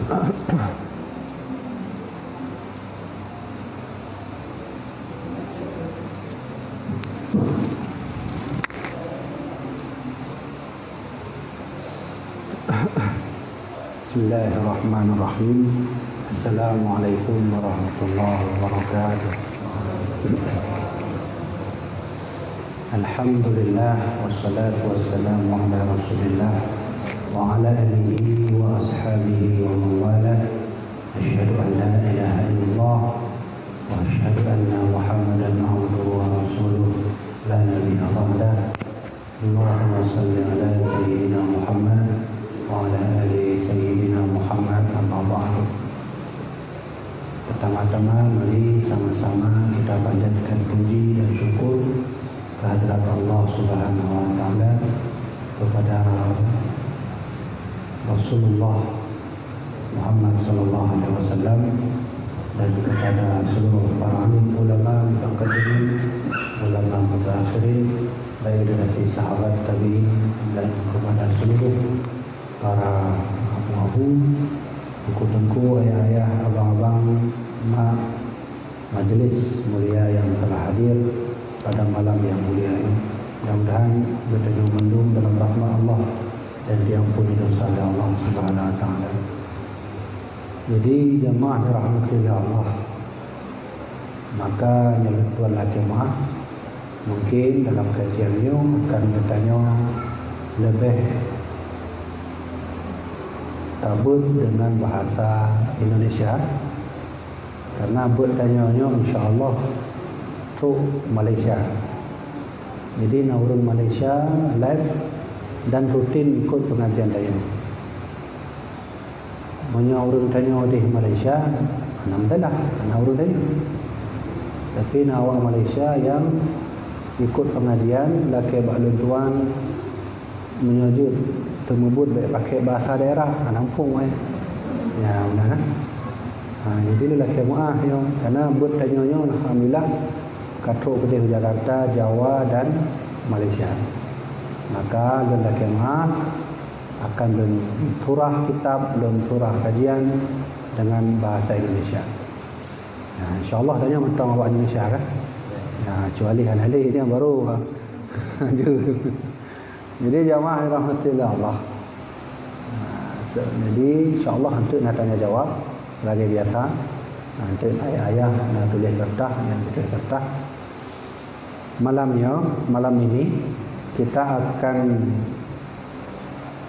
Bismillahirrahmanirrahim. Assalamualaikum warahmatullahi wabarakatuh. Alhamdulillah wassalatu wassalamu ala Rasulillah wa ala alihi wa ashabihi wa man wala. Asyhadu an la ilaha illallah wa asyhadu anna Muhammadan abduhu wa rasuluh la nabiyya ba'dah. Allahumma shalli ala sayyidina Muhammad wa ala ali sayyidina Muhammad amma ba'du. Pertama-tama mari sama-sama kita panjatkan puji dan syukur kehadirat Allah Subhanahu wa taala kepada Rasulullah Muhammad sallallahu alaihi wasallam dan kepada seluruh para alim ulama mutaqaddimin, ulama mutaakhirin, baik dari sahabat tabi'in dan kepada seluruh para abu-abu, tengku-tengku, ayah-ayah, abang-abang, mak, majlis mulia yang telah hadir pada malam yang mulia ini. Mudah-mudahan bertemu mendung dalam rahmat Allah dan diampuni dosa oleh Allah Subhanahu wa taala. Jadi jemaah dirahmati oleh Allah, maka tuan-tuan jemaah mungkin dalam kajian ini akan bertanya lebih tabut dengan bahasa Indonesia, karena bertanya-tanya insya-Allah tu Malaysia. Jadi nak urun Malaysia live dan rutin ikut pengajian lain. Banyak orang tanya di Malaysia, alhamdulillah, nak urun tanya. Tapi nak awak Malaysia yang ikut pengajian laki baklun tuan menyujud temubut baik pakai bahasa daerah nampung ya benar. Jadi lu laki muah yo karena buat tanya-tanya alhamdulillah katrok ke Jakarta, Jawa dan Malaysia. Maka lu laki muah akan turah kitab dan turah kajian dengan bahasa Indonesia. Nah, insya-Allah tanya mentang awak Indonesia kan. Nah, kecuali kan ahli ini yang baru. Jadi jamaah rahmatillah Allah. Jadi insya-Allah nanti nak tanya jawab lagi biasa. Nanti ayah nak tulis kertas, yang tulis kertas. Malam ini kita akan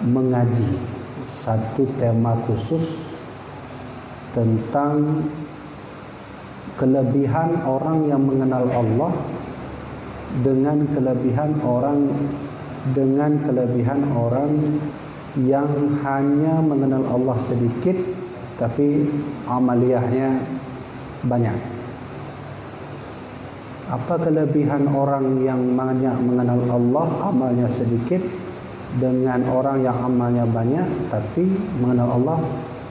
mengaji satu tema khusus tentang kelebihan orang yang mengenal Allah dengan kelebihan orang yang hanya mengenal Allah sedikit tapi amaliyahnya banyak. Apa kelebihan orang yang banyak mengenal Allah, amalnya sedikit, dengan orang yang amalnya banyak tapi mengenal Allah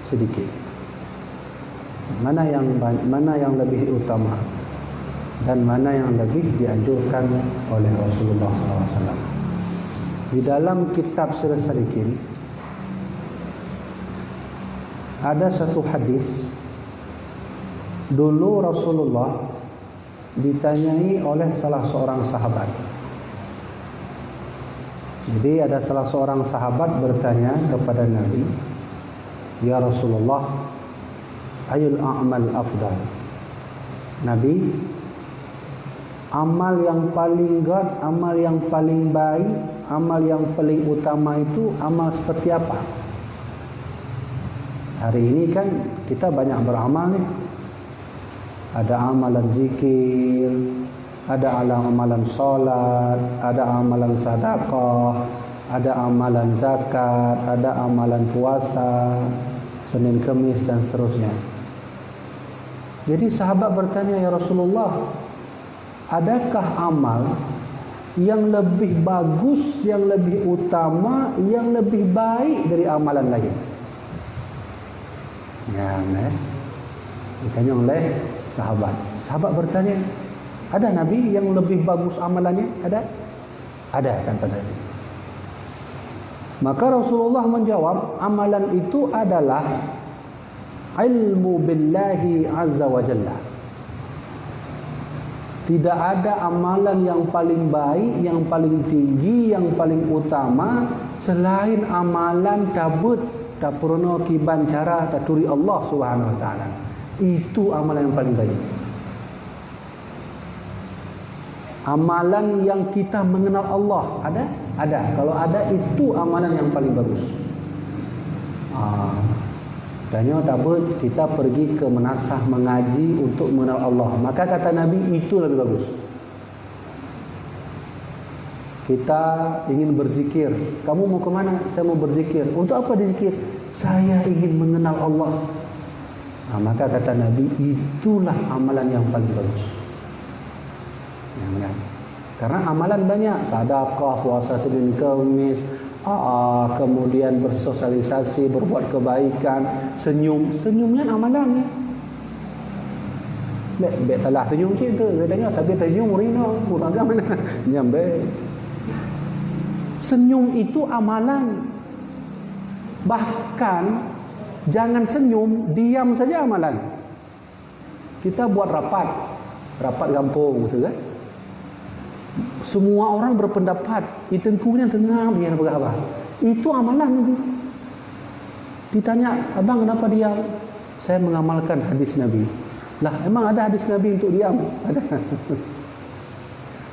sedikit? Mana yang lebih utama dan mana yang lebih dianjurkan oleh Rasulullah SAW? Di dalam kitab Sirah Salikin ada satu hadis. Dulu Rasulullah ditanyai oleh salah seorang sahabat. Jadi ada salah seorang sahabat bertanya kepada Nabi, "Ya Rasulullah, ayul a'mal afdal?" Nabi, amal yang paling amal yang paling baik, amal yang paling utama itu amal seperti apa? Hari ini kan kita banyak beramal nih. Ada amalan zikir, ada amalan solat, ada amalan sedekah, ada amalan zakat, ada amalan puasa, Senin Kemis dan seterusnya. Jadi sahabat bertanya, "Ya Rasulullah, adakah amal yang lebih bagus, yang lebih utama, yang lebih baik dari amalan lain?" Ya, ditanya oleh sahabat. Sahabat bertanya, "Ada Nabi yang lebih bagus amalannya?" Ada? Ada, kata Nabi. Maka Rasulullah menjawab, amalan itu adalah ilmu billahi azza wa jalla. Tidak ada amalan yang paling baik, yang paling tinggi, yang paling utama selain amalan tabut tapurno kiban cara taturi Allah Subhanahu wa taala. Itu amalan yang paling baik. Amalan yang kita mengenal Allah ada? Ada. Kalau ada, itu amalan yang paling bagus. Tanya tabut kita pergi ke menasah mengaji untuk mengenal Allah. Maka kata Nabi itu lebih bagus. Kita ingin berzikir. Kamu mau ke mana? Saya mau berzikir. Untuk apa dizikir? Saya ingin mengenal Allah. Maka kata Nabi itulah amalan yang paling bagus. Karena amalan banyak, sedekah, puasa Senin Kamis, kemudian bersosialisasi, berbuat kebaikan, senyumnya amalannya. Baik salah senyum cik tu, bedanya tapi senyum rino, kurang mana. Nyambe. Senyum itu amalan. Bahkan jangan senyum, diam saja amalan. Kita buat rapat kampung, betul kan? Semua orang berpendapat, itu kemudian tengah yang berapa? Itu amalan itu. Ditanya, abang kenapa diam? Saya mengamalkan hadis Nabi. Lah, emang ada hadis Nabi untuk diam? Ada.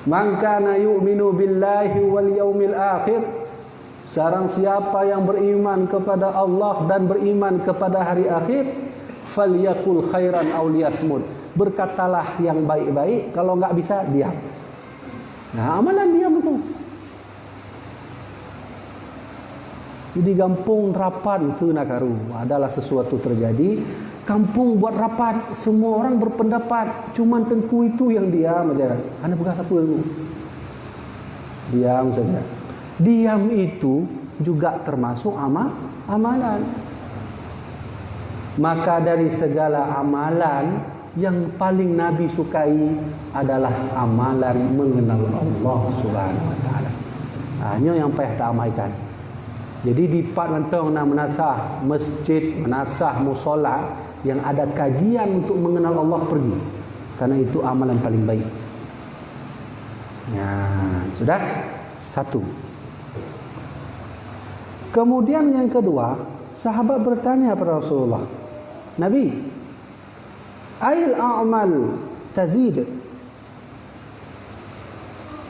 Man kana yu'minu billahi wal yaumil akhir. Sarang siapa yang beriman kepada Allah dan beriman kepada hari akhir, falyakul khairan aw liyasmut. Berkatalah yang baik-baik, kalau enggak bisa diam. Nah, amalan diam itu. Jadi kampung rapat itu nakaru. Adalah sesuatu terjadi, kampung buat rapat, semua orang berpendapat, cuman tengku itu yang diam aja. Anda bukan apa itu? Diam saja. Diam itu juga termasuk amalan. Maka dari segala amalan, yang paling Nabi sukai adalah amalan mengenal Allah Subhanahu wa taala. Hanya yang payah tak amaikan. Jadi di part mentong nak menasah masjid, menasah musola yang ada kajian untuk mengenal Allah, pergi. Karena itu amalan paling baik. Ya, sudah? Satu. Kemudian yang kedua, sahabat bertanya kepada Rasulullah, Nabi, ail a'mal tazid.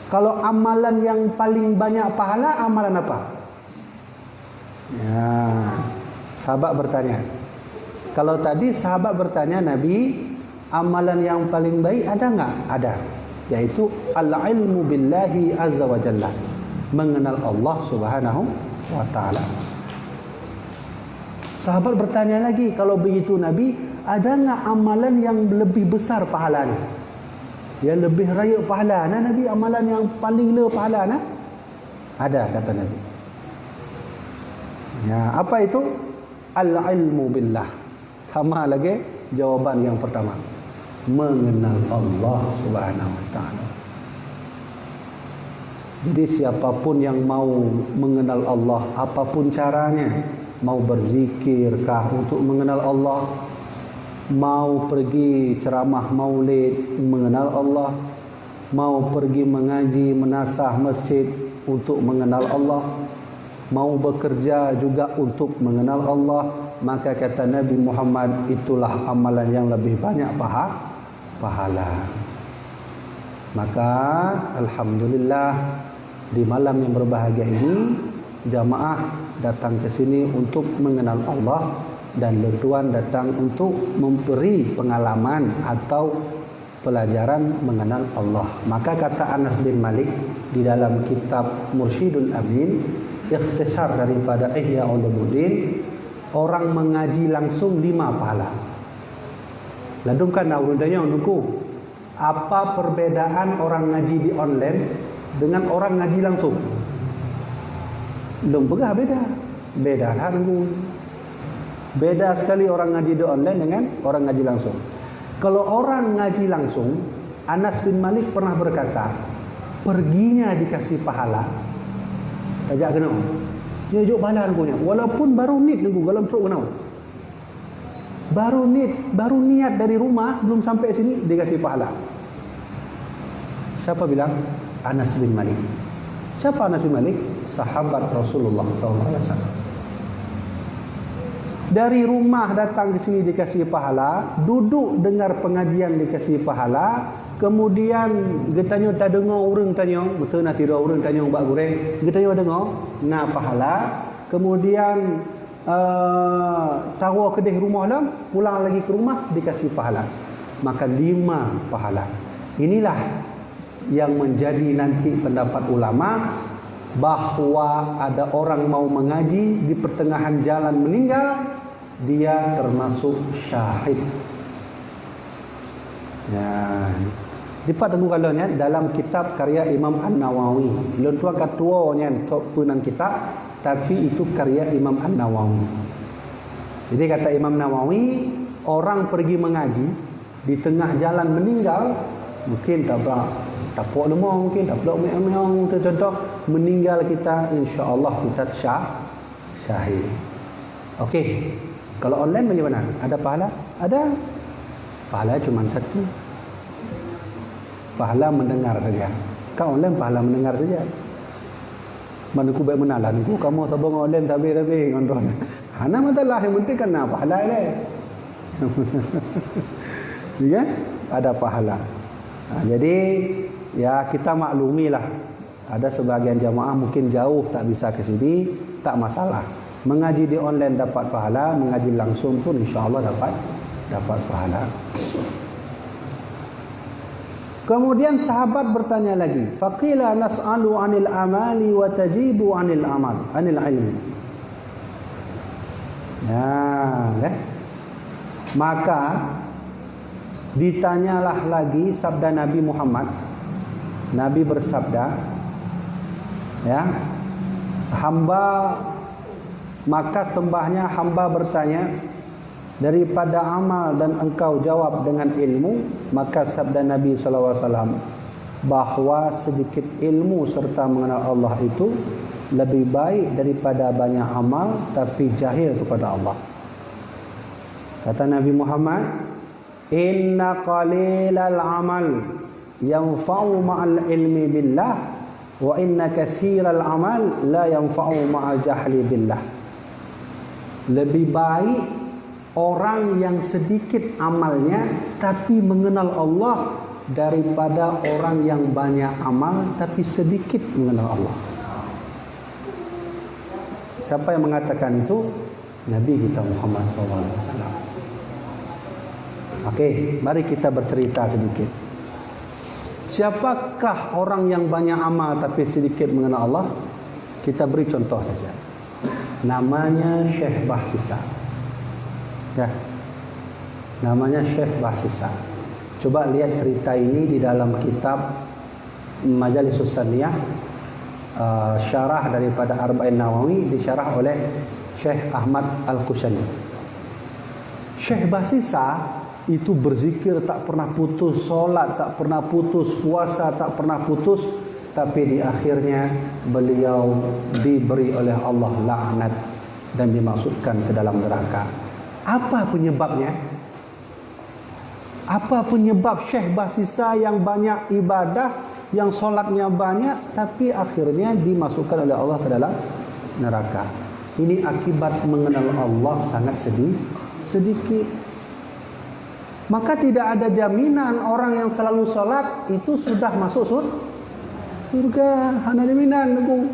Kalau amalan yang paling banyak pahala, amalan apa? Ya, sahabat bertanya. Kalau tadi sahabat bertanya Nabi, amalan yang paling baik ada enggak? Ada. Yaitu al-ilmu billahi azza wa jalla. Mengenal Allah Subhanahu wa taala. Sahabat bertanya lagi, kalau begitu Nabi, ada enggak amalan yang lebih besar pahalanya? Yang lebih raya pahalanya Nabi, amalan yang paling le pahalanya? Ada, kata Nabi. Ya, apa itu? Al-ilmu billah. Sama lagi jawaban yang pertama. Mengenal Allah Subhanahu wa taala. Jadi siapapun yang mau mengenal Allah, apapun caranya, mau berzikirkah untuk mengenal Allah, mau pergi ceramah maulid mengenal Allah, mau pergi mengaji menasah masjid untuk mengenal Allah, mau bekerja juga untuk mengenal Allah, maka kata Nabi Muhammad, itulah amalan yang lebih banyak pahala. Maka alhamdulillah, di malam yang berbahagia ini jamaah datang ke sini untuk mengenal Allah, dan lentuan datang untuk memberi pengalaman atau pelajaran mengenal Allah. Maka kata Anas bin Malik di dalam kitab Mursyidul Amin, ikhtisar daripada Ihya Ulumuddin, orang mengaji langsung 5 pahala. Ladungkan urunannya untukku. Apa perbedaan orang ngaji di online dengan orang ngaji langsung? Belum pegah beda. Beda lah nunggu. Beda sekali orang ngaji di online dengan orang ngaji langsung. Kalau orang ngaji langsung, Anas bin Malik pernah berkata, perginya dikasih pahala. Tajak kenal. Dia juk pahala nunggunya. Walaupun baru nit nunggu dalam truk kenal. baru niat dari rumah, belum sampai sini dikasih pahala. Siapa bilang? Anas bin Malik. Siapa Anas bin Malik? Sahabat Rasulullah SAW. Dari rumah datang ke sini dikasih pahala, duduk dengar pengajian dikasih pahala, kemudian getanya tak dengar orang tanya, betul nak tidak orang tanya bak goreng, getanya dengar, na pahala. Kemudian tawa kedih rumah lah, pulang lagi ke rumah dikasih pahala. Maka 5 pahala. Inilah yang menjadi nanti pendapat ulama, bahawa ada orang mau mengaji di pertengahan jalan meninggal, dia termasuk syahid. Ya, dapat tengok kalau ni dalam kitab karya Imam An-Nawawi. Belum tuan katuanya tok punan kitab, tapi itu karya Imam An-Nawawi. Jadi kata Imam Nawawi, orang pergi mengaji di tengah jalan meninggal, mungkin tapok lemah, mungkin tapok meong-meong, contoh meninggal kita, insya-Allah kita syahid. Okey. Kalau online bagaimana? Ada pahala? Ada. Pahala cuma 1. Pahala mendengar saja. Kau online pahala mendengar saja. Mana ku baik menalan ku kamu tabung online tapi kontrol. Hana masalah yang penting kan pahala le. Ya, ada pahala. Jadi ya kita maklumilah. Ada sebagian jamaah mungkin jauh tak bisa ke sini, tak masalah. Mengaji di online dapat pahala, mengaji langsung pun insya-Allah dapat pahala. Kemudian sahabat bertanya lagi, faqila nas'alu 'anil amali wa tajibu 'anil ilmi. Maka ditanyalah lagi sabda Nabi Muhammad. Nabi bersabda, maka sembahnya hamba bertanya, daripada amal dan engkau jawab dengan ilmu. Maka sabda Nabi SAW, bahawa sedikit ilmu serta mengenal Allah itu lebih baik daripada banyak amal tapi jahil kepada Allah. Kata Nabi Muhammad, inna qalilal amal yanfa'u ma'al ilmi billah, wa inna katsiral amal la yanfa'u ma'al jahli billah. Lebih baik orang yang sedikit amalnya tapi mengenal Allah daripada orang yang banyak amal tapi sedikit mengenal Allah. Siapa yang mengatakan itu? Nabi kita Muhammad SAW. Okey, mari kita bercerita sedikit. Siapakah orang yang banyak amal tapi sedikit mengenal Allah? Kita beri contoh saja. Namanya Syekh Bahsisa. Ya. Namanya Syekh Bahsisa. Coba lihat cerita ini di dalam kitab Majalisus Saniyah, syarah daripada Arba'in Nawawi, disyarah oleh Syekh Ahmad Al-Kushani. Syekh Bahsisa itu berzikir tak pernah putus, solat tak pernah putus, puasa tak pernah putus, tapi di akhirnya beliau diberi oleh Allah laknat dan dimasukkan ke dalam neraka. Apa penyebabnya? Apa penyebab Syekh Bahsisa yang banyak ibadah, yang solatnya banyak, tapi akhirnya dimasukkan oleh Allah ke dalam neraka? Ini akibat mengenal Allah sangat sedikit. Maka tidak ada jaminan orang yang selalu solat itu sudah masuk surga. Hana jaminan aku.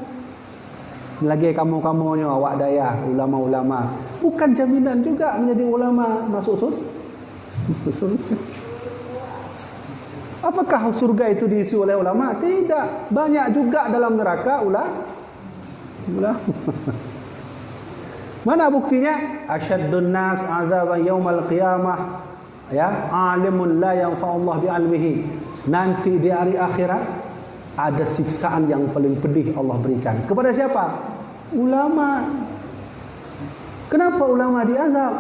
Lagi kamu-kamunya awak daya, ulama-ulama. Bukan jaminan juga menjadi ulama masuk surga. Apakah surga itu diisi oleh ulama? Tidak. Banyak juga dalam neraka ulama. Mana buktinya? Asyaddun nas azaban yaumal qiyamah, alimun la yanfa'ullah bi'almihi. Nanti di hari akhirat ada siksaan yang paling pedih Allah berikan. Kepada siapa? Ulama. Kenapa ulama diazab?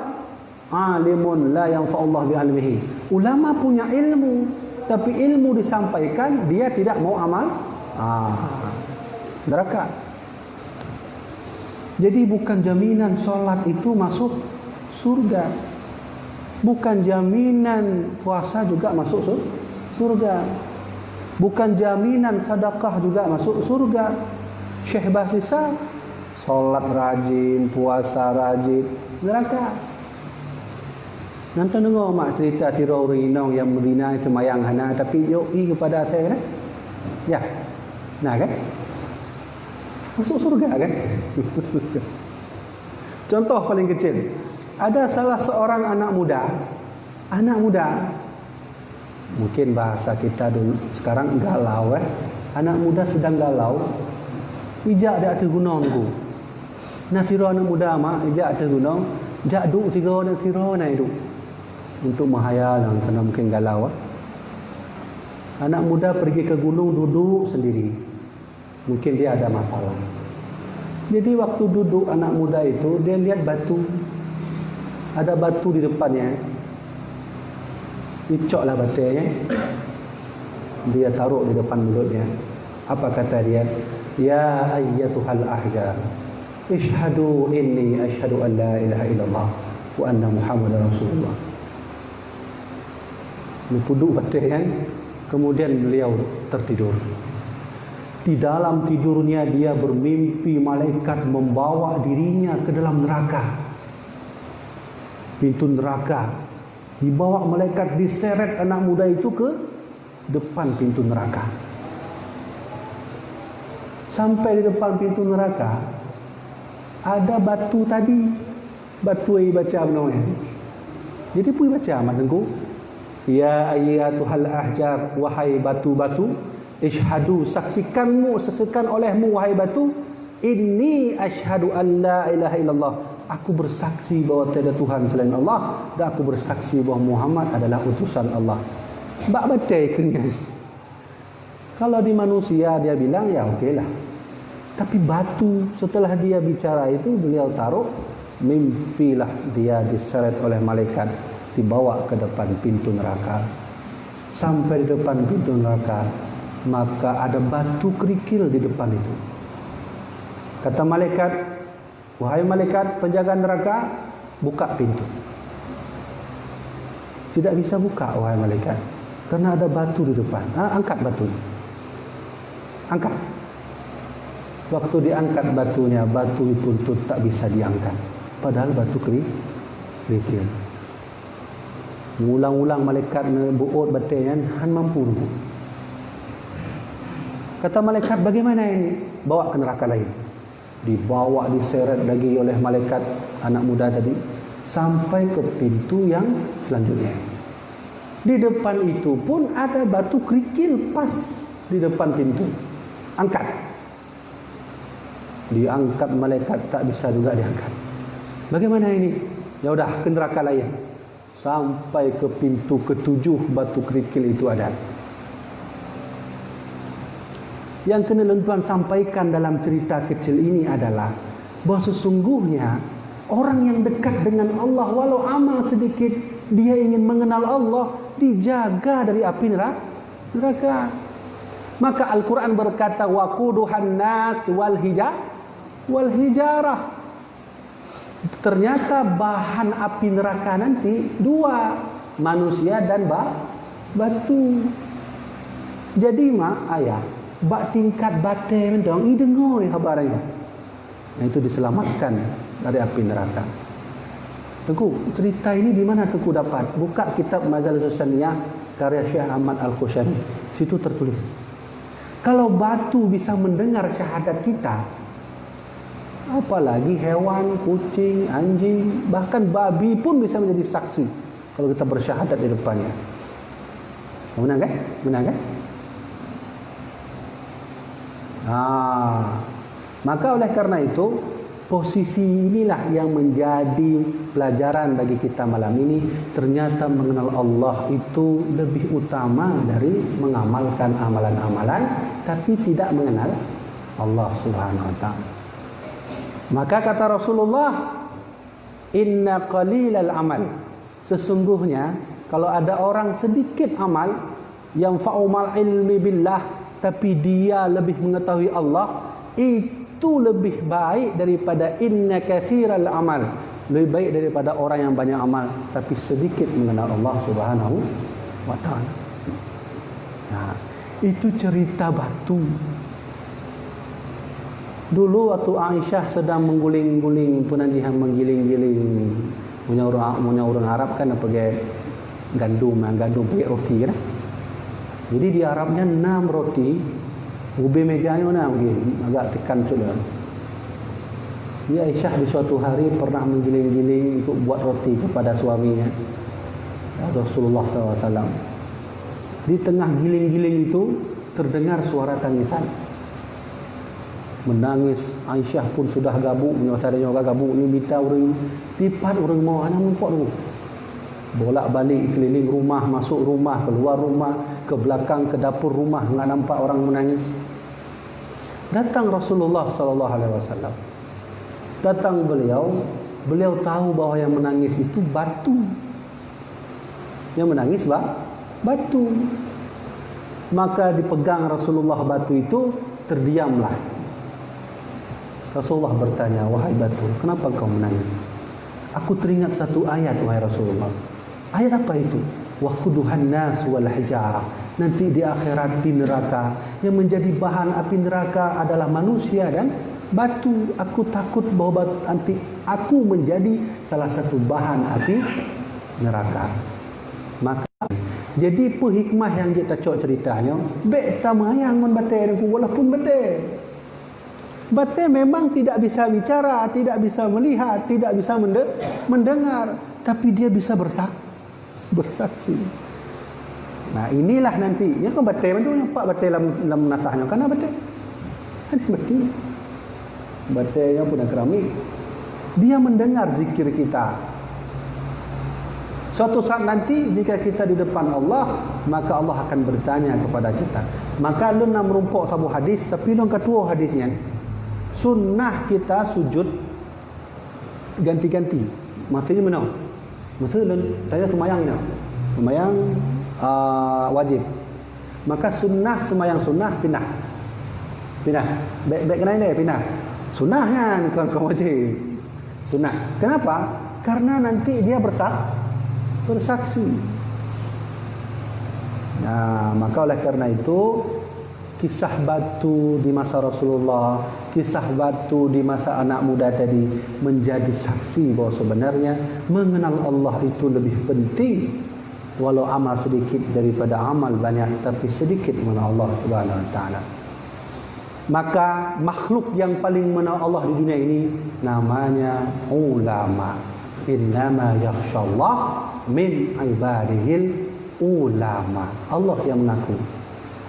Alimun la yanfa'ullah bi'almihi. Ulama punya ilmu, tapi ilmu disampaikan, dia tidak mau amal. Neraka. Jadi bukan jaminan solat itu masuk surga. Bukan jaminan puasa juga masuk surga. Bukan jaminan sedekah juga masuk surga. Syekh Basisa solat rajin, puasa rajin, neraka. Nanti dengar mak cerita tirau rinong yang Medina semayang hana tapi yoi kepada saya kan? Ya. Nah kan? Masuk surga kan? Contoh paling kecil. Ada salah seorang anak muda, mungkin bahasa kita dulu sekarang galau anak muda sedang galau, ijak ada gunung tu. Nah siro anak muda mak ijak ada gunung, jak duk siro na itu untuk mahayal karena mungkin galau. Anak muda pergi ke gunung duduk sendiri, mungkin dia ada masalah. Jadi waktu duduk anak muda itu dia lihat batu. Ada batu di depannya. Dicoklah batunya. Dia taruh di depan mulutnya. Apa kata dia? Ya ayyatuhal ahjar, ishhadu inni ashhadu an la ilaha illallah wa anna muhammadar rasulullah. Duduk batunya. Kemudian beliau tertidur. Di dalam tidurnya dia bermimpi malaikat membawa dirinya ke dalam neraka. Pintu neraka. Dibawa malaikat, diseret anak muda itu ke depan pintu neraka. Sampai di depan pintu neraka ada batu tadi. Batu yang baca namanya. Jadi pun baca amat tengku. Ya ayyatuhal ahjar, wahai batu-batu, ishhadu, saksikanmu, sesekan olehmu wahai batu, inni asyhadu an la ilaha illallah, aku bersaksi bahwa tiada Tuhan selain Allah, dan aku bersaksi bahwa Muhammad adalah utusan Allah. Bak batai kenyang. Kalau di manusia dia bilang ya okeylah. Tapi batu setelah dia bicara itu beliau taruh, mimpilah dia diseret oleh malaikat, dibawa ke depan pintu neraka. Sampai di depan pintu neraka, maka ada batu kerikil di depan itu. Kata malaikat, wahai malaikat penjaga neraka, buka pintu. Tidak bisa buka wahai malaikat, karena ada batu di depan. Angkat batunya. Angkat. Waktu diangkat batunya, batu itu tak bisa diangkat. Padahal batu kerikil. Ulang-ulang malaikat buut batainya, han mampu. Kata malaikat, bagaimana ini? Bawa ke neraka lain. Dibawa, diseret lagi oleh malaikat anak muda tadi sampai ke pintu yang selanjutnya. Di depan itu pun ada batu kerikil pas di depan pintu. Angkat. Diangkat malaikat, tak bisa juga diangkat. Bagaimana ini? Ya udah ke neraka lain. Sampai ke pintu ketujuh batu kerikil itu ada. Yang kena tuan sampaikan dalam cerita kecil ini adalah bahawa sesungguhnya orang yang dekat dengan Allah, walau amal sedikit, dia ingin mengenal Allah, dijaga dari api neraka. Maka Al-Quran berkata, waquduhan nas wal hijarah. Ternyata bahan api neraka nanti dua, manusia dan batu. Jadi ayah, bak tingkat batai mendong, ini dengar kabarnya. Nah itu diselamatkan dari api neraka. Tengku, cerita ini di mana Tengku dapat? Buka kitab Majalisus Saniyah karya Syekh Ahmad Al-Khushani. Situ tertulis. Kalau batu bisa mendengar syahadat kita, apalagi hewan, kucing, anjing, bahkan babi pun bisa menjadi saksi kalau kita bersyahadat di depannya. Menang kan? Menang kan? Maka oleh karena itu, posisi inilah yang menjadi pelajaran bagi kita malam ini. Ternyata mengenal Allah itu lebih utama dari mengamalkan amalan-amalan, tapi tidak mengenal Allah Subhanahu wa ta'ala. Maka kata Rasulullah, inna qalilal amal, sesungguhnya kalau ada orang sedikit amal yang fa'umal ilmi billah, tapi dia lebih mengetahui Allah, itu lebih baik daripada inna katsiral amal, lebih baik daripada orang yang banyak amal tapi sedikit mengenal Allah Subhanahu wa taala. Nah, itu cerita batu. Dulu waktu Aisyah sedang mengguling-guling, penanjihan menggiling-giling, punya orang Arab kan pakai gandum pakai roti kan. Jadi di Arabnya 6 roti, ubi mejanya mana agak tekan sudah. Dia Aisyah di suatu hari pernah menggiling-giling untuk buat roti kepada suaminya Rasulullah SAW. Di tengah giling-giling itu terdengar suara tangisan. Menangis. Aisyah pun sudah gabuk, menyelesaikannya juga gabuk. Ini minta orang lipat orang mau anak mumpuk dulu. Bolak-balik keliling rumah, masuk rumah, keluar rumah, ke belakang, ke dapur rumah, enggak nampak orang menangis. Datang Rasulullah SAW. Datang beliau tahu bahwa yang menangis itu batu. Yang menangis batu. Maka dipegang Rasulullah batu itu, terdiamlah. Rasulullah bertanya, wahai batu, kenapa kau menangis? Aku teringat satu ayat, wahai Rasulullah. Ayat apa itu? Waquduhan nas wal hijarah. Nanti di akhirat di neraka, yang menjadi bahan api neraka adalah manusia dan batu. Aku takut bahwa nanti aku menjadi salah satu bahan api neraka. Maka jadi apa hikmah yang kita cok ceritanya? Bek tamayang men batai aku walaupun batai. Batai memang tidak bisa bicara, tidak bisa melihat, tidak bisa mendengar, tapi dia bisa bersaksi. Nah, inilah nantinya kan batai itu nampak batai dalam nasahnya karena batai. Ini batai. Batainya punya keramik. Dia mendengar zikir kita. Suatu saat nanti jika kita di depan Allah, maka Allah akan bertanya kepada kita. Maka lu nak merumpuk sabu hadis, tapi lu ketua hadisnya. Sunnah kita sujud ganti-ganti. Maksudnya mana? Maksudnya tanya semayang ni. Semayang wajib. Maka sunnah semayang sunnah pindah. Baik kena ini pindah. Sunnah kan bukan wajib. Sunnah. Kenapa? Karena nanti dia bersaksi. Nah, maka oleh karena itu kisah batu di masa Rasulullah, kisah batu di masa anak muda tadi menjadi saksi bahwa sebenarnya mengenal Allah itu lebih penting, walau amal sedikit daripada amal banyak, tapi sedikit mengenal Allah Subhanahu wa taala. Maka makhluk yang paling mengenal Allah di dunia ini namanya ulama. Innama yakhshallah min ibadihil ulama. Allah yang mengaku,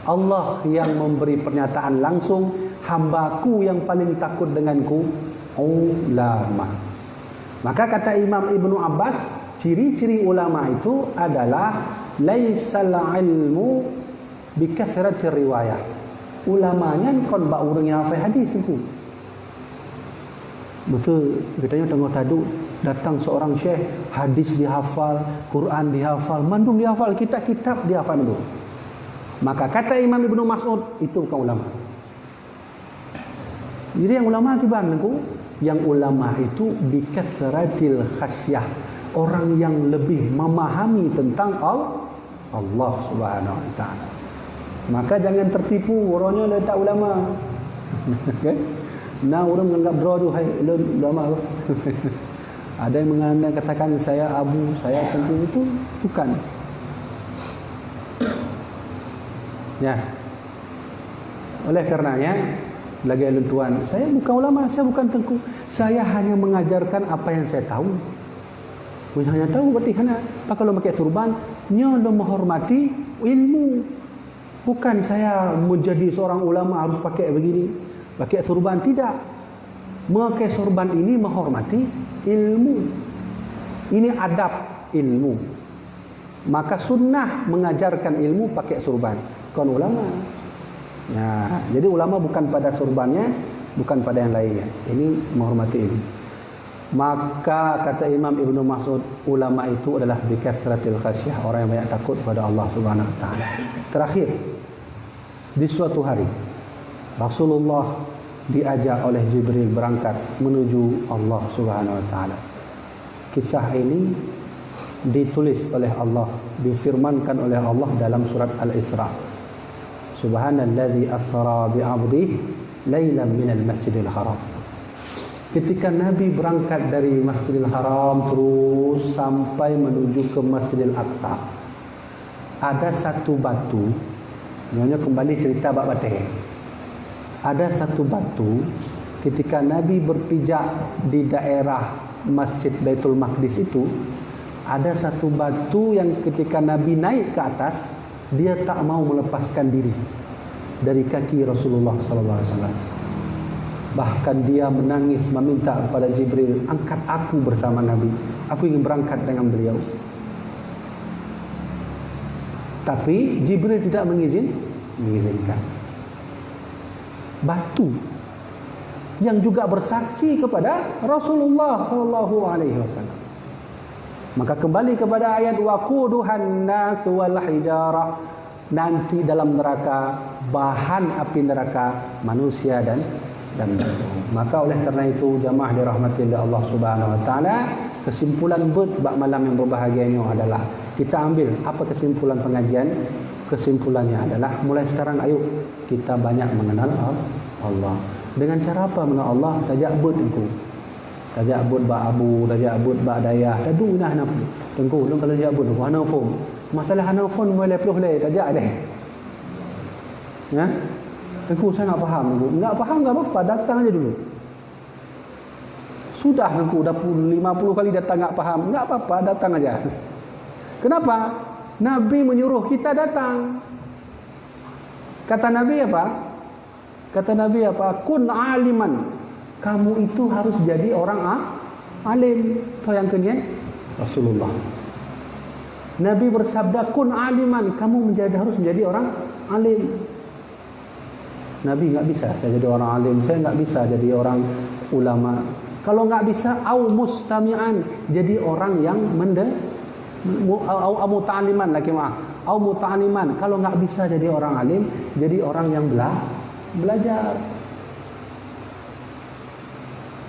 Allah yang memberi pernyataan langsung, hambaku yang paling takut denganku ulama. Maka kata Imam Ibnu Abbas, ciri-ciri ulama itu adalah laisal ilmu bikathrati riwayah. Ulamanya kon ba urang yang hafal hadis itu. Betul, katanya tengok tadu datang seorang syekh, hadis dihafal, Quran dihafal, mandum dihafal, kitab-kitab dihafal mandum. Maka kata Imam Ibnu Mas'ud, itu bukan ulama. Jadi yang ulama kibanku, yang ulama itu bikathratil khasyah, orang yang lebih memahami tentang Allah Subhanahu wa taala. Maka jangan tertipu orangnya letak ulama. Okay? Nah, orang menganggap bro tu hai ulama. Ada yang katakan saya abu, saya tentu itu bukan. Ya. Oleh karenanya, lagi alun tuan, saya bukan ulama, saya bukan tengku. Saya hanya mengajarkan apa yang saya tahu. Punya hanya tahu berarti kalau pakai surban, nyono menghormati ilmu. Bukan saya menjadi seorang ulama harus pakai begini, pakai surban, tidak. Memakai surban ini menghormati ilmu. Ini adab ilmu. Maka sunnah mengajarkan ilmu pakai surban. Bukan ulama. Nah, jadi ulama bukan pada surbannya, bukan pada yang lainnya. Ini menghormati ilmu. Maka kata Imam Ibnu Mas'ud, ulama itu adalah bikasratil khasyah, orang yang banyak takut kepada Allah Subhanahu wa taala. Terakhir, di suatu hari Rasulullah diajak oleh Jibril berangkat menuju Allah Subhanahu wa taala. kisah ini ditulis oleh Allah, difirmankan oleh Allah dalam surat Al-Isra. Subhanalladzi asra bi 'abdihi lailan minal masjidil haram. Ketika Nabi berangkat dari Masjidil Haram terus sampai menuju ke Masjidil Aqsa, ada satu batu, namanya kembali cerita bab batik. Ada satu batu ketika Nabi berpijak di daerah Masjid Baitul Maqdis itu, ada satu batu yang ketika Nabi naik ke atas, dia tak mau melepaskan diri dari kaki Rasulullah SAW. Bahkan dia menangis meminta kepada Jibril, angkat aku bersama Nabi, aku ingin berangkat dengan beliau. Tapi Jibril tidak mengizinkan. Batu yang juga bersaksi kepada Rasulullah SAW. Maka kembali kepada ayat waquduhan nas wal hijarah, nanti dalam neraka bahan api neraka manusia dan batu. Maka oleh kerana itu jamaah dirahmati oleh Allah Subhanahu wa taala, kesimpulan bab malam yang berbahagia ini adalah kita ambil apa kesimpulan pengajian? Kesimpulannya adalah mulai sekarang ayo kita banyak mengenal Allah. Dengan cara apa mengenal Allah? Tajak bud engkau. Tajak bud ba abu, tajak bud ba dayah. Tadu nah nak. Tengku lu kalau tajak bud aku hanafum. Masalah hanafum boleh peluh le tajak deh. Ya? Tengku saya nak faham tengku. Enggak faham enggak apa-apa, datang aja dulu. Sudah tengku dah 50 kali datang enggak faham. Enggak apa-apa, datang aja. Kenapa? Nabi menyuruh kita datang. Kata Nabi apa? Kata Nabi apa? Kun aliman. Kamu itu harus jadi orang alim. Tahu yang kemudian Rasulullah. Nabi bersabda kun aliman, kamu harus menjadi orang alim. Nabi enggak bisa saya jadi orang alim, saya enggak bisa jadi orang ulama. Kalau enggak bisa au mustami'an, jadi orang yang au muta'aliman lagi au muta'aliman. Kalau enggak bisa jadi orang alim, jadi orang yang belajar.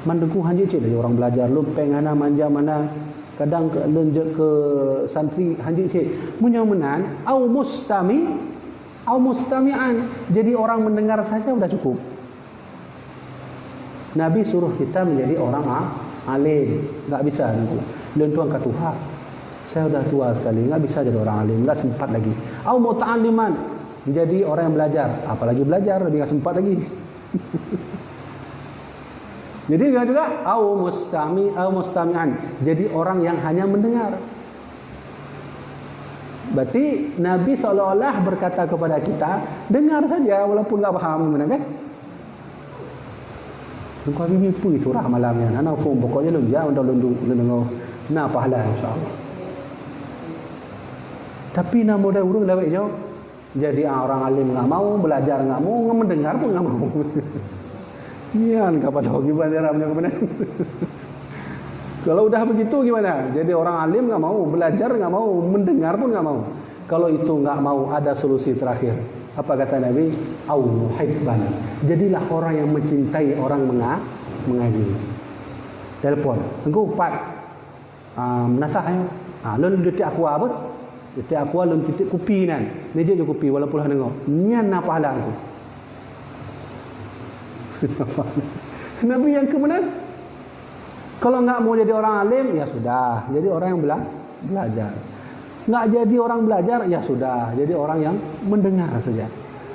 Mandengku hanji cik dari orang belajar, lumpeng mana manja mana, kadang ke lenjek ke santri hanji cik. Munyamunan au mustami'an, jadi orang mendengar saja sudah cukup. Nabi suruh kita menjadi orang alim, enggak bisa. Lain tuan kata Tuhan, saya sudah tua sekali, enggak bisa jadi orang alim, enggak sempat lagi. Au muta'alliman, menjadi orang yang belajar, apalagi belajar lebih enggak sempat lagi. Jadi juga au mustami'an, jadi orang yang hanya mendengar. Berarti Nabi seolah-olah berkata kepada kita, dengar saja walaupun enggak faham, benar kan? Engkau bibi pui surah malamnya, ana faham pokoknya lu ya undang dengar. Nah pahala insya-Allah. Tapi nak modal urang lawak jauh. Jadi orang alim enggak mau, belajar enggak mau, mendengar pun enggak mau. Nian kepada gimana caranya kemudian. Kalau udah begitu gimana? Jadi orang alim enggak mau, belajar enggak mau, mendengar pun enggak mau. Kalau itu enggak mau, ada solusi terakhir. Apa kata Nabi? Au muhibban. Jadilah orang yang mencintai orang mengaji. Telepon. Engkau pat nasahnya. Lun detik aku apa? Detik aku lun titik kopi nan. Meja je kopi walaupun dah dengar. Nian apa pahala aku? Nabi yang kemudian kalau enggak mau jadi orang alim ya sudah, jadi orang yang belajar. Enggak jadi orang belajar ya sudah, jadi orang yang mendengar saja.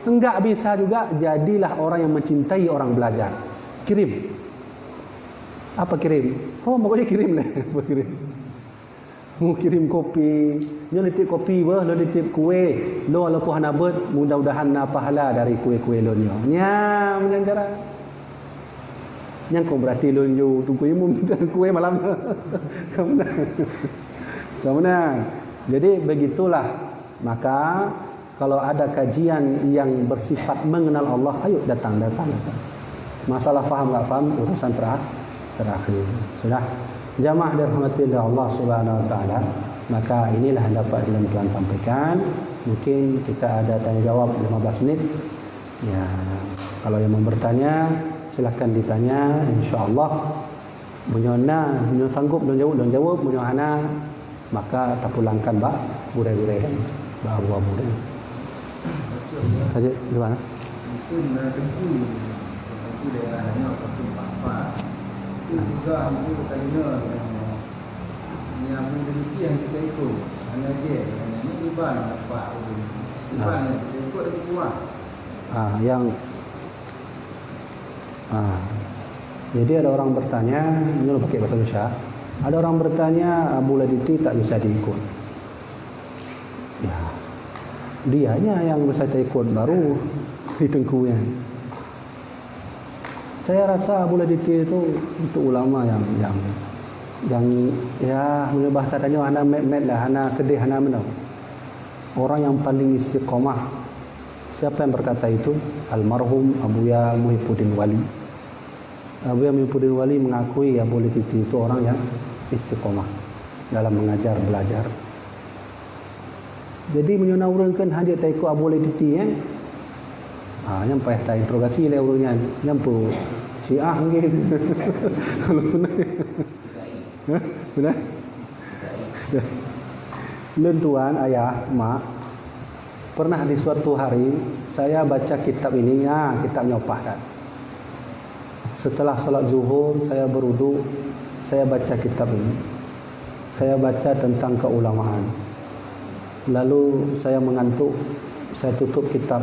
Enggak bisa juga, jadilah orang yang mencintai orang belajar. Kirim. Apa kirim? Oh, pokoknya kirim lah. Apa kirim? Mau kirim kopi, nyo nitip kopi bah, lo nitip kue, lo walaupun hana bet, mudah-mudahan na pahala dari kue-kue lo nyo. Nya, macam cara. Yang kau berarti lo nyo tunggu imu minta kue malam. Kamu Jadi begitulah. Maka kalau ada kajian yang bersifat mengenal Allah, ayo datang. Masalah faham tak faham urusan terakhir. Sudah. Jamaah dirahmati oleh Allah Subhanahu wa taala. Maka inilah yang dapat Tuan sampaikan. Mungkin kita ada tanya jawab 15 menit. Ya, kalau yang mau bertanya silakan ditanya, insyaallah Menyona, menyo sanggup dan jawab, menyo hana maka terpulangkan bak burai-burai kan, bak abu-abu kan. Saja di mana? Itu tentu daerahnya satu apa. Itu juga itu tadinya yang menjadi yang kita ikut hanya dia, hanya beban apa beban yang kita ikut lebih kuat. Jadi ada orang bertanya, ini pakai bahasa Indonesia. Ada orang bertanya, Abu Laditi tak bisa diikut. Ya, dianya yang bisa ikut baru ditengkunya. Saya rasa Abu Laditi itu ulama yang ya bahasa tanya hana met lah, hana kedih, hana menau. Orang yang paling istiqomah. Siapa yang berkata itu? Almarhum Abuya Muhyiddin Wali. Abuya Muhyiddin Wali mengakui Abu Laditi itu orang yang istiqomah dalam mengajar belajar. Jadi menyunaurangkan hadir taiko Abu Laditi nyampai tak interogasi le urangnya nyampu Syiah nggih. Kalau benar. Lentuan ayah, mak, pernah di suatu hari saya baca kitab ini, kitab Nyopah kan. Setelah sholat zuhur saya berwudu, saya baca kitab ini. Saya baca tentang keulamaan. Lalu saya mengantuk, saya tutup kitab.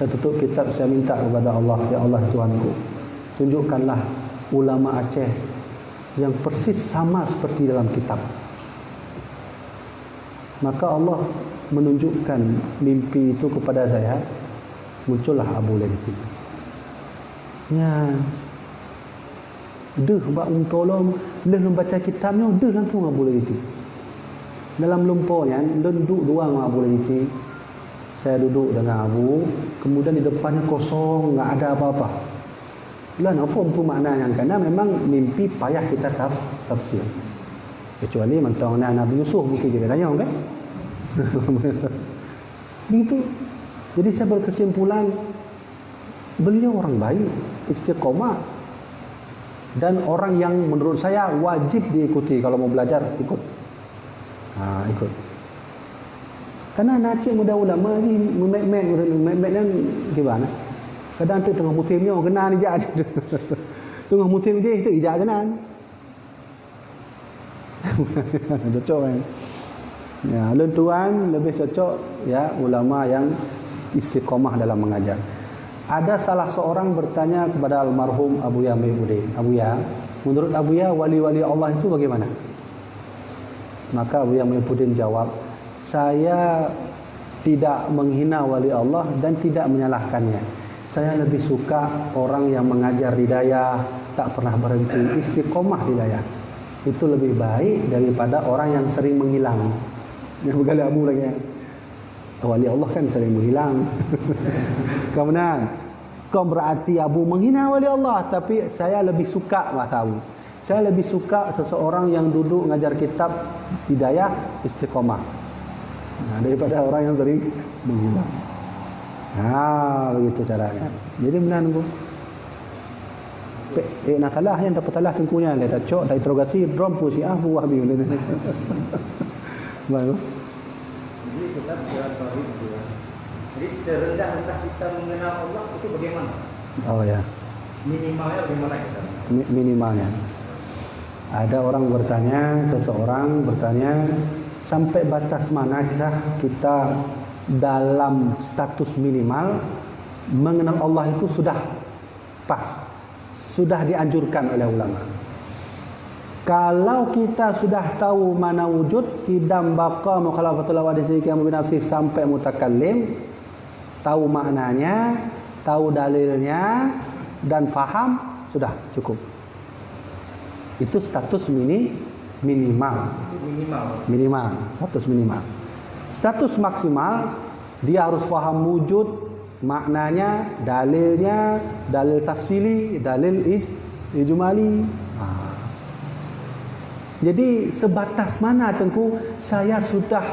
Saya minta kepada Allah, ya Allah Tuhanku, tunjukkanlah ulama Aceh yang persis sama seperti dalam kitab. Maka Allah menunjukkan mimpi itu kepada saya, muncullah Abu Laditi. Ya, deh bak tolong, leh membaca kitabnya, deh langsung Abu Laditi. Dalam lumpurnya, duduk dua dengan Abu Laditi. Saya duduk dengan Abu, kemudian di depannya kosong, enggak ada apa-apa. Lah nafum tu maknanya karena memang mimpi payah kita tafsir. Kecuali mentang Nabi Yusuf mungkin dia tanya kan. Begitu. Jadi saya berkesimpulan beliau orang baik, istiqomah dan orang yang menurut saya wajib diikuti kalau mau belajar ikut. Ikut. Karena nacik muda ulama ni memet kan gimana? Kadang tu tengah musimnya kena ni ijak. Tengah musim dia itu ijak kena. Cocok kan. Ya, lentuan lebih cocok ya ulama yang istiqomah dalam mengajar. Ada salah seorang bertanya kepada almarhum Abuya Muhyiddin, Abuya, menurut Abuya wali-wali Allah itu bagaimana? Maka Abuya Muhyiddin jawab, saya tidak menghina wali Allah dan tidak menyalahkannya. Saya lebih suka orang yang mengajar hidayah, tak pernah berhenti, istiqomah hidayah. Itu lebih baik daripada orang yang sering menghilang. Yang bergali abu lagi. Wali Allah kan sering menghilang. Kemudian, kau berarti Abu menghina wali Allah, tapi saya lebih suka masa Abu. Saya lebih suka seseorang yang duduk ngajar kitab hidayah istiqomah. Daripada orang yang sering menghilang. Begitu caranya. Jadi benar bu. Nak salah yang dapat salah tengkunya, dah cok, dah interogasi, drum pun Syiah buah bi. Baru. Jadi kita jalan tauhid juga. Jadi serendah-rendah kita mengenal Allah itu bagaimana? Oh ya. Minimalnya bagaimana kita? Minimalnya. Ada orang bertanya, seseorang bertanya, sampai batas manakah kita dalam status minimal mengenal Allah itu sudah pas, sudah dianjurkan oleh ulama. Kalau kita sudah tahu mana wujud, qidam, baqa, mukhalafatul wadis, qiyam bi nafsi sampai mutakallim, tahu maknanya, tahu dalilnya dan faham, sudah cukup. Itu status minimal. Status minimal. Status maksimal dia harus faham wujud, maknanya, dalilnya, dalil tafsili, dalil ijmali. Jadi sebatas mana tengku saya sudah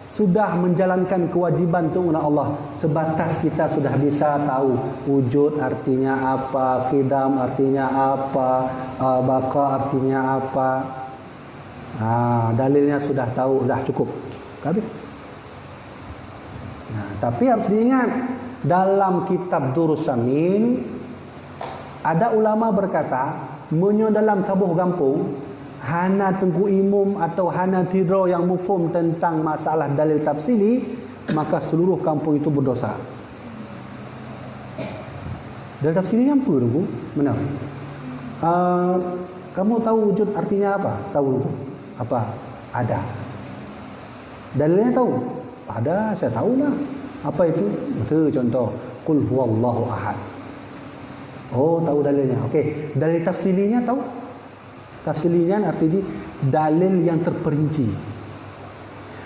sudah menjalankan kewajiban itu kepada Allah. Sebatas kita sudah bisa tahu wujud artinya apa, qidam artinya apa, baqa artinya apa. Dalilnya sudah tahu, sudah cukup. Habis. Nah, tapi harus diingat, dalam kitab Durus Samin ada ulama berkata, menyo dalam tabuh gampung hana tengku imum atau hana tidro yang mufhum tentang masalah dalil tafsili, maka seluruh kampung itu berdosa. Dalil tafsili apa dulu? Mana? Kamu tahu wujud artinya apa? Tahu dulu. Apa? Ada. Dalilnya tahu? Ada, saya tahu lah. Apa itu? Betul, contoh, qul huwallahu ahad. Oh, tahu dalilnya. Okey, dalil tafsilinya tahu? Tafsilinya artinya dalil yang terperinci.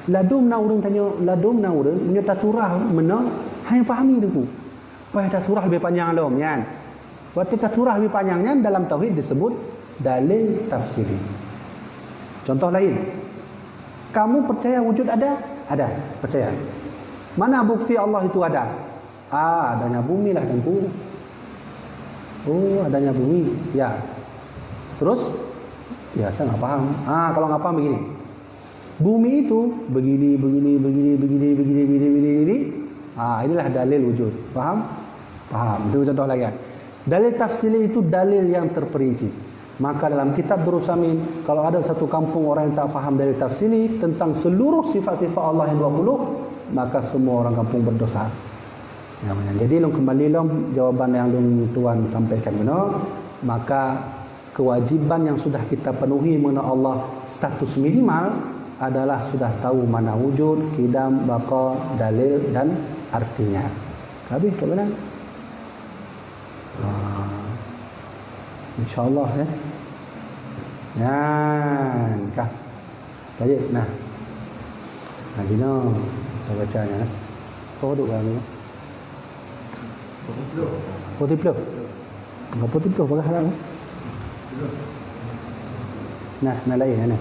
Ladum na urang tanya, ladum na urang menyata surah mana hang fahami tu. Pada surah lebih panjang lom kan. Waktu surah lebih panjangnya dalam tauhid disebut dalil tafsiri. Contoh lain. Kamu percaya wujud ada? Ada, percaya. Mana bukti Allah itu ada? Adanya bumi lah tentu. Oh, adanya bumi. Ya. Terus? Ya, saya nggak paham. Kalau nggak paham begini. Bumi itu begini. Inilah dalil wujud. Paham? Paham. Itu contoh lagi. Dalil tafsili itu dalil yang terperinci. Maka dalam kitab Durus Samin, kalau ada satu kampung orang yang tak faham dalil tafsili tentang seluruh sifat-sifat Allah yang 20, maka semua orang kampung berdosa. Jadi kembali jawaban yang tuan sampaikan benar, maka kewajiban yang sudah kita penuhi mengenai Allah status minimal adalah sudah tahu mana wujud, qidam, baqa, dalil dan artinya. Habis tak benar? InsyaAllah ya. Kah. Baik, nah. Gino kita bacanya. Kau duduk kan ni? Putih peluk. Enggak putih peluk pakai halang. Nah, lain.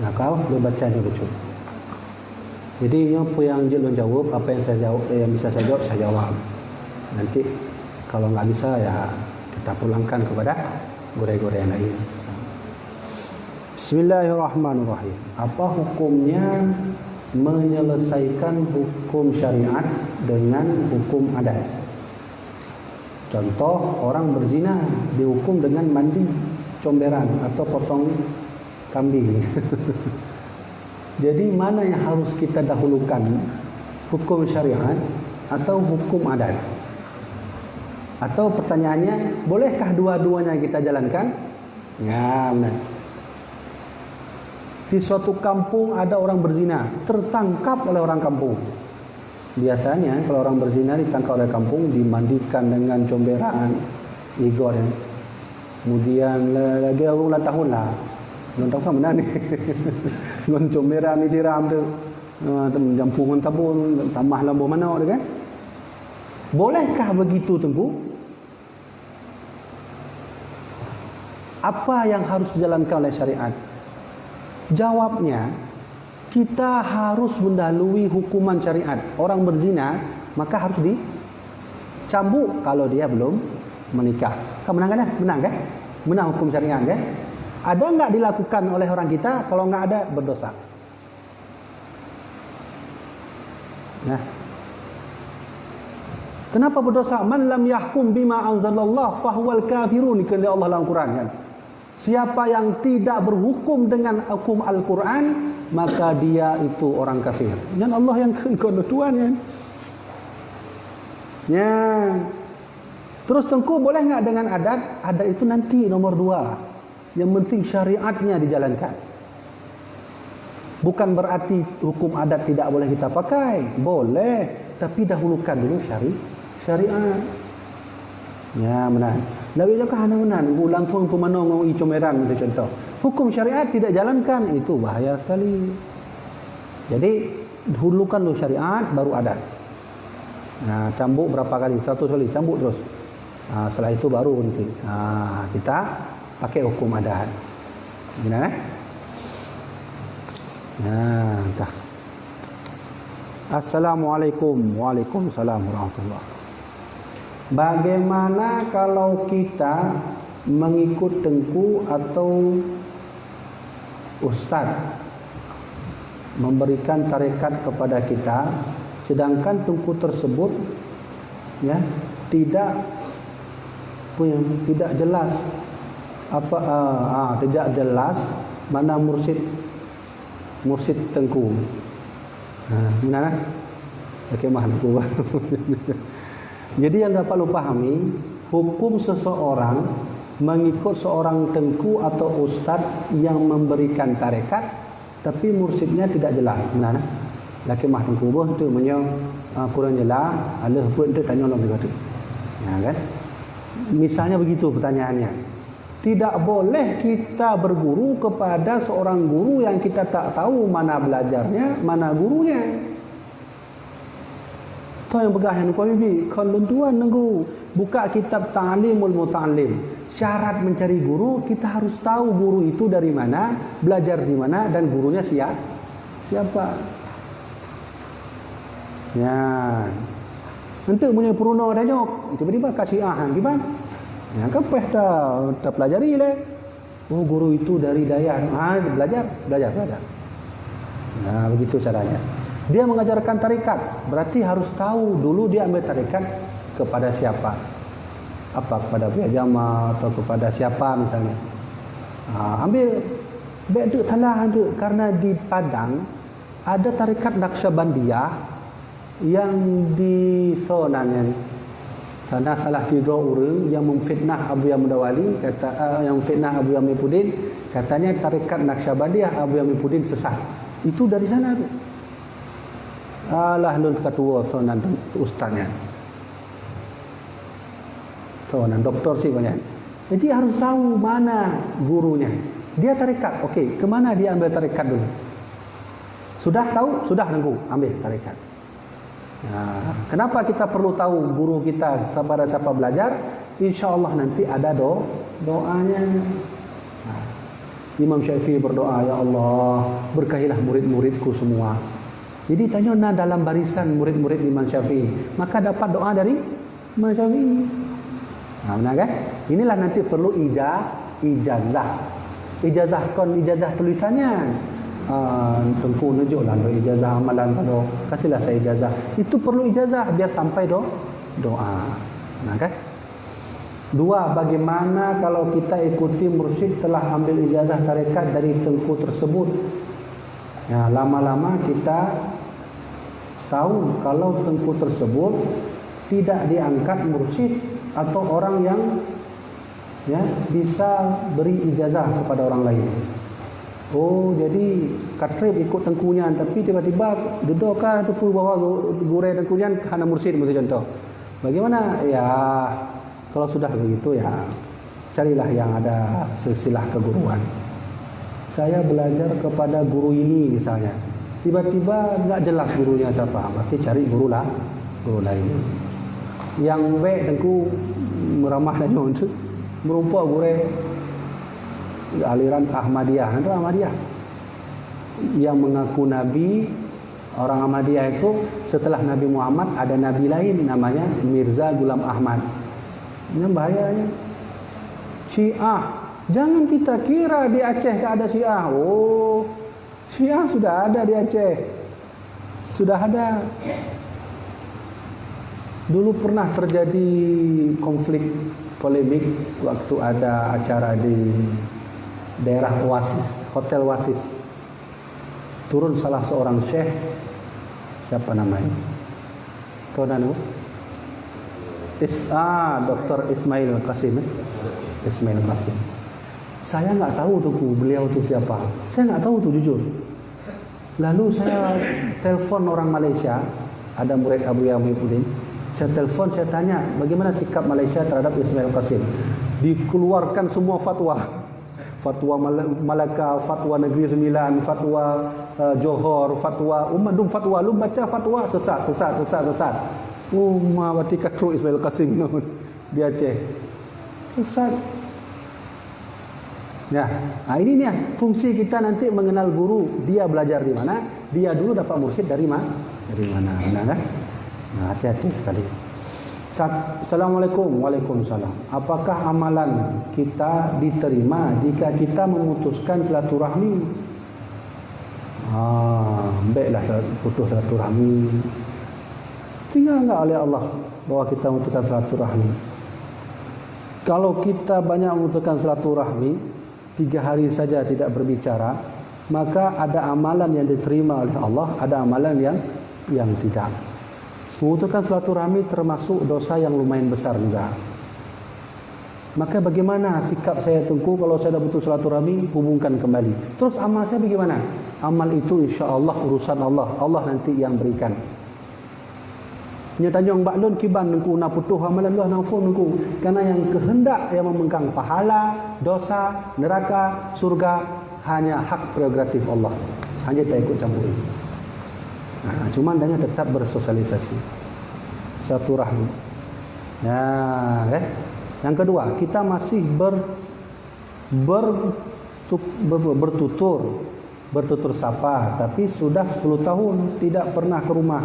Nah, kau boleh bacanya betul. Jadi apa yang Jilun jawab, apa yang saya jawab, yang bisa saya jawab. Nanti kalau nggak bisa ya kita pulangkan kepada guru-guru yang lain. Bismillahirrahmanirrahim. Apa hukumnya menyelesaikan hukum syariat dengan hukum adat? Contoh, orang berzina dihukum dengan mandi comberan atau potong kambing. Jadi mana yang harus kita dahulukan? Hukum syariat atau hukum adat? Atau pertanyaannya, bolehkah dua-duanya kita jalankan? Ya, benar. Di suatu kampung ada orang berzina, tertangkap oleh orang kampung. Biasanya kalau orang berzina ditangkap oleh kampung, dimandikan dengan comberan, igor. Kemudian lagi ulang tahun lah. Ulang tahun kan benar ni. Dengan comberan ni diram tu. Jampungan tabun, tamah lambu mana tu kan? Bolehkah begitu Tengku? Apa yang harus dijalankan oleh syariat? Jawabnya, kita harus mendahului hukuman syariat. Orang berzina, maka harus dicambuk kalau dia belum menikah. Kau menang kan? Menang kan? Menang hukum syariat kan? Ada enggak dilakukan oleh orang kita? Kalau enggak ada, berdosa. Nah, kenapa berdosa? Man lam yahkum bima anzalallah fahuwal kafirun, kata Allah dalam Quran kan. Siapa yang tidak berhukum dengan hukum Al-Quran, maka dia itu orang kafir. Dan Allah yang ketuan kan. Ya. Terus Tengku boleh enggak dengan adat? Adat itu nanti nomor 2. Yang penting syariatnya dijalankan. Bukan berarti hukum adat tidak boleh kita pakai. Boleh. Tapi dahulukan dulu syariat. Ya, benar. Lawi jakah hananan ulang tuang pemanong i comeran itu contoh. Hukum syariat tidak jalankan, itu bahaya sekali. Jadi dahulukan dulu syariat baru adat. Nah, cambuk berapa kali? 100 kali cambuk terus. Setelah itu baru nanti kita pakai hukum adat. Gimana? Nah, entah. Assalamualaikum. Waalaikumsalam warahmatullahi. Bagaimana kalau kita mengikut tengku atau ustaz memberikan tarekat kepada kita, sedangkan tengku tersebut ya tidak jelas tidak jelas mana mursyid tengku. Mana? Okey, mahku. Jadi yang dapat lu pahami, hukum seseorang mengikut seorang tengku atau ustaz yang memberikan tarekat tapi mursyidnya tidak jelas. Mana? Laki mah tengku boh tu menyo kurang jelas, alih pun tu tanya orang juga tu. Ya kan? Misalnya begitu pertanyaannya. Tidak boleh kita berguru kepada seorang guru yang kita tak tahu mana belajarnya, mana gurunya. Tahu yang begah yang kau bibi, kalau tuan nunggu buka kitab Ta'limul Muta'allim. Syarat mencari guru, kita harus tahu guru itu dari mana, belajar di mana, dan gurunya siapa. Ya. Nanti punya peruno tanyok, tiba-tiba kasih gimana? Ya, kepeh dah pelajari le. Oh, guru itu dari Dayak. Belajar. Nah, begitu caranya. Dia mengajarkan tarekat, berarti harus tahu dulu dia ambil tarekat kepada siapa. Apa kepada Buya Jama atau kepada siapa misalnya. Ambil beduk salah tu, karena di Padang ada tarekat Naqsyabandiyah yang di Sonan sana salah 3 orang yang memfitnah Abu Yamudawali, yang fitnah Abu Yamipudin, katanya tarekat Naqsyabandiyah Abu Yamipudin sesat. Itu dari sana tu. Lun ketua Sonan ustaznya. Sonan doktor sih banyak. Jadi harus tahu mana gurunya. Dia tarekat, okey, kemana dia ambil tarekat dulu? Sudah tahu? Sudah nunggu ambil tarekat. Nah, kenapa kita perlu tahu guru kita kepada siapa belajar? InsyaAllah nanti ada doanya. Nah, Imam Syafi'i berdoa, ya Allah, berkahilah murid-muridku semua. Jadi tanya dalam barisan murid-murid Imam Syafi'i, maka dapat doa dari Imam Syafi'i. Nah, benar kan? Inilah nanti perlu ijazah. Ijazah tulisannya. Tengku nunjuklah ijazah amalan tado. Kasihlah saya ijazah. Itu perlu ijazah biar sampai doa. Nah kan? 2, bagaimana kalau kita ikuti mursyid telah ambil ijazah tarekat dari tengku tersebut? Ya, lama-lama kita tahu kalau tengku tersebut tidak diangkat mursyid atau orang yang ya bisa beri ijazah kepada orang lain. Oh, jadi katrib ikut tengkunya, tapi tiba-tiba duduk kan tu bawa gure tengkunya hana mursyid macam contoh. Bagaimana? Ya, kalau sudah begitu ya carilah yang ada silsilah keguruan. Saya belajar kepada guru ini misalnya. Tiba-tiba enggak jelas gurunya siapa, berarti cari guru lain. Yang baik tengku meramah dan untuk merumpuk gure aliran Ahmadiyah. Itu Ahmadiyah yang mengaku Nabi. Orang Ahmadiyah itu setelah Nabi Muhammad ada Nabi lain namanya Mirza Ghulam Ahmad. Ini bahayanya. Syiah, jangan kita kira di Aceh tak ada Syiah. Oh, Syiah sudah ada di Aceh. Sudah ada. Dulu pernah terjadi konflik polemik waktu ada acara di daerah Oasis, Hotel Oasis. Turun salah seorang syekh, siapa namanya? Kau tahu? Dr. Ismail Qasim. Ismail Qasim. Saya enggak tahu tuh beliau itu siapa. Saya enggak tahu tuh jujur. Lalu saya telepon orang Malaysia, ada murid Abu Yamipudin. Saya telepon, saya tanya bagaimana sikap Malaysia terhadap Ismail Qasim. dikeluarkan semua fatwa. Fatwa Malaka, fatwa Negeri Sembilan, fatwa Johor, fatwa Umandung, fatwa lu baca fatwa sesat. Mawati Katru Ismail Qasim di Aceh. Sesat. Ya, nah ini nih fungsi kita nanti mengenal guru. Dia belajar di mana? Dia dulu dapat mursyid dari mana? Benar kan? Nah, hati-hati sekali. Assalamualaikum. Waalaikumsalam. Apakah amalan kita diterima jika kita memutuskan silaturahmi? Baiklah putus silaturahmi. Tinggal enggak oleh Allah bahwa kita memutuskan silaturahmi. Kalau kita banyak memutuskan silaturahmi, 3 hari saja tidak berbicara, maka ada amalan yang diterima oleh Allah, ada amalan yang tidak. Memutuskan silaturahmi termasuk dosa yang lumayan besar juga. Maka bagaimana sikap saya Tengku kalau saya dah putus silaturahmi, hubungkan kembali. Terus amal saya bagaimana? Amal itu insya Allah urusan Allah. Allah nanti yang berikan. Nya Tanjung Baklun kiban nengku na putuh amalan Allah nangfu nengku. Karena yang kehendak yang memegang pahala, dosa, neraka, surga hanya hak prerogatif Allah. Hanya tak ikut campuri. Nah, cuman danya tetap bersosialisasi. Silaturahmi. Ya, Yang kedua, kita masih bertutur sapa, tapi sudah 10 tahun tidak pernah ke rumah.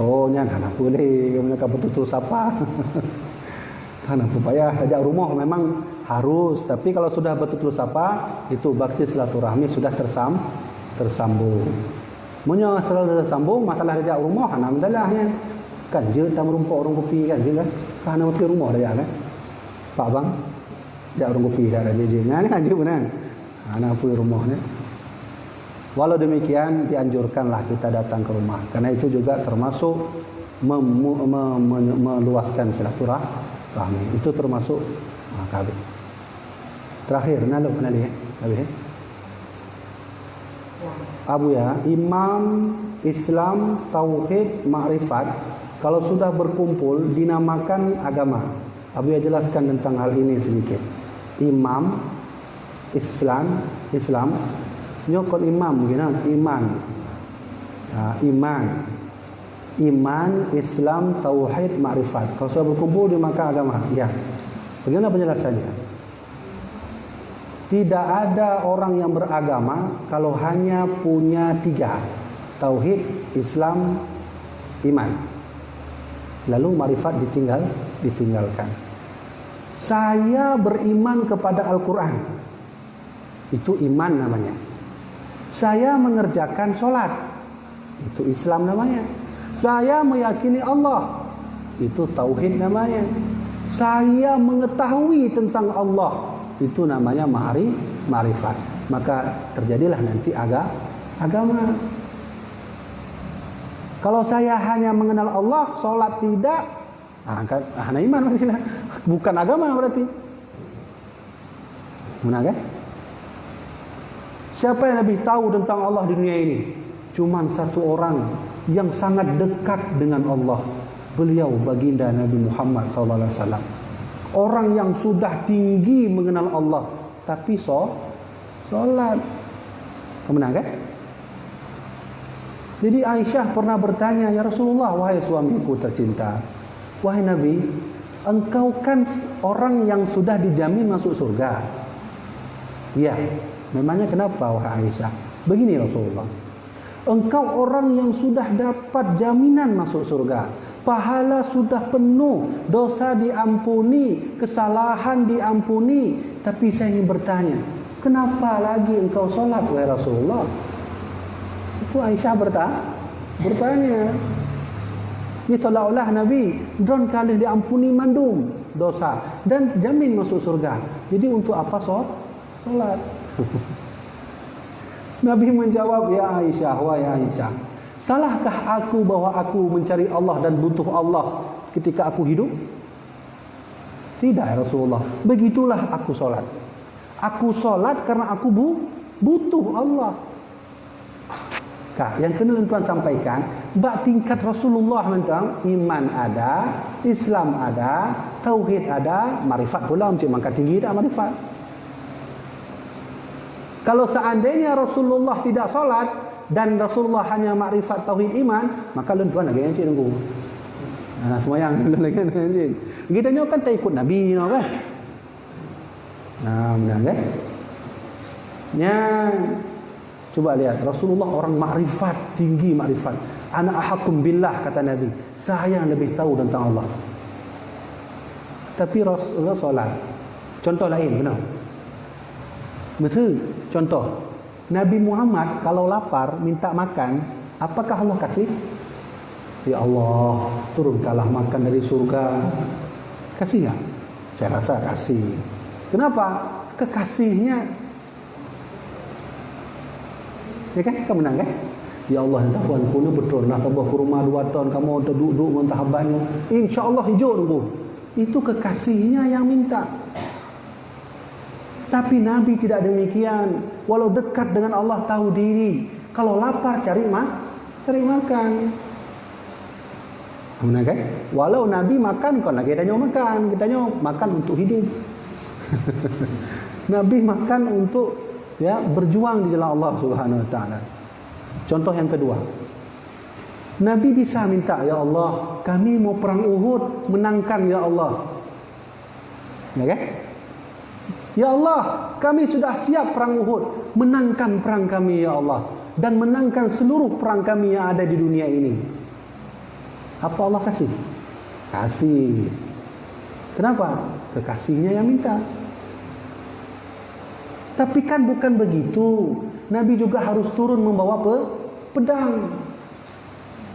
Oh, nya kan boleh mereka bertutur sapa. Kan apa payah ajak rumah memang harus, tapi kalau sudah bertutur sapa itu bakti silaturahmi sudah tersambung. Munyo selalu tersambung masalah ajak rumah alhamdulillahnya. Kan je tam rumpok orang kopi kan je kan. Kan nak ke rumah dia kan. Pak bang ajak orang kopi dah je kan je benar. Anak pu rumah ni. Walau demikian dianjurkanlah kita datang ke rumah karena itu juga termasuk meluaskan silaturahmi. Itu termasuk kabeh. Terakhir nalu kenali kabeh. Abu ya, imam Islam, tauhid, makrifat kalau sudah berkumpul dinamakan agama. Abu ya jelaskan tentang hal ini sedikit. Imam Islam nyokot imam gimana? Iman, Islam, tauhid, makrifat. Kalau sudah berkumpul dinamakan agama. Ya. Bagaimana penjelasannya? Tidak ada orang yang beragama kalau hanya punya 3. Tauhid, Islam, iman. Lalu marifat ditinggalkan. Saya beriman kepada Al-Quran. Itu iman namanya. Saya mengerjakan sholat. Itu Islam namanya. Saya meyakini Allah. Itu tauhid namanya. Saya mengetahui tentang Allah. Itu namanya ma'rifat. Maka terjadilah nanti agama. Kalau saya hanya mengenal Allah, sholat tidak, hanya iman bukan agama berarti. Benar kan? Siapa yang lebih tahu tentang Allah di dunia ini? Cuman satu orang yang sangat dekat dengan Allah. Beliau baginda Nabi Muhammad SAW. Orang yang sudah tinggi mengenal Allah, tapi sholat. Benar kan? Jadi Aisyah pernah bertanya, ya Rasulullah, wahai suamiku tercinta, wahai Nabi, engkau kan orang yang sudah dijamin masuk surga. Ya, memangnya kenapa wahai Aisyah? Begini Rasulullah, engkau orang yang sudah dapat jaminan masuk surga. Pahala sudah penuh, dosa diampuni, kesalahan diampuni. Tapi saya ingin bertanya, kenapa lagi engkau sholat wahai Rasulullah? Itu Aisyah bertanya. Ini seolah-olah Nabi don kali diampuni mandum dosa dan jamin masuk surga. Jadi untuk apa sholat? Nabi menjawab, ya Aisyah, wahai Aisyah, salahkah aku bahwa aku mencari Allah dan butuh Allah ketika aku hidup? Tidak ya Rasulullah. Begitulah aku sholat. Aku sholat karena aku butuh Allah. Kak, yang kena tuan sampaikan, bak tingkat Rasulullah mentang iman ada, Islam ada, tauhid ada, marifat pula macam mangkat tinggi dah marifat. Kalau seandainya Rasulullah tidak solat dan Rasulullah hanya makrifat tauhid iman, maka tuan lagi yang cik tunggu. Semayang lagi yang cik. Kita ni kan tak ikut Nabi kan. Benar kan? Coba lihat, Rasulullah orang makrifat, tinggi makrifat. Ana ahakum billah, kata Nabi. Saya yang lebih tahu tentang Allah. Tapi Rasulullah solat. Contoh lain, benar? Betul. Contoh, Nabi Muhammad kalau lapar, minta makan, apakah Allah kasih? Ya Allah, turunkanlah makan dari surga. Kasih tak? Saya rasa kasih. Kenapa? Kekasihnya. Ya kan? Kamu menang kan? Ya Allah, tuan punya betul nak tabah ke rumah 2 tahun kamu duduk mentahabannya. InsyaAllah hijau tunggu. Itu kekasihnya yang minta. Tapi Nabi tidak demikian. Walau dekat dengan Allah, tahu diri. Kalau lapar cari makan. Benar kan? Walau Nabi makan, kau lagi tanya makan. Kita makan untuk hidup. Nabi makan untuk berjuang di jalan Allah Subhanahu Wa Taala. Contoh yang kedua, Nabi bisa minta, ya Allah, kami mau perang Uhud, menangkan ya Allah. Ya kan? Ya Allah, kami sudah siap perang Uhud, menangkan perang kami ya Allah, dan menangkan seluruh perang kami yang ada di dunia ini. Apa Allah kasih? Kasih. Kenapa? Kekasihnya yang minta. Tapi kan bukan begitu. Nabi juga harus turun membawa pedang.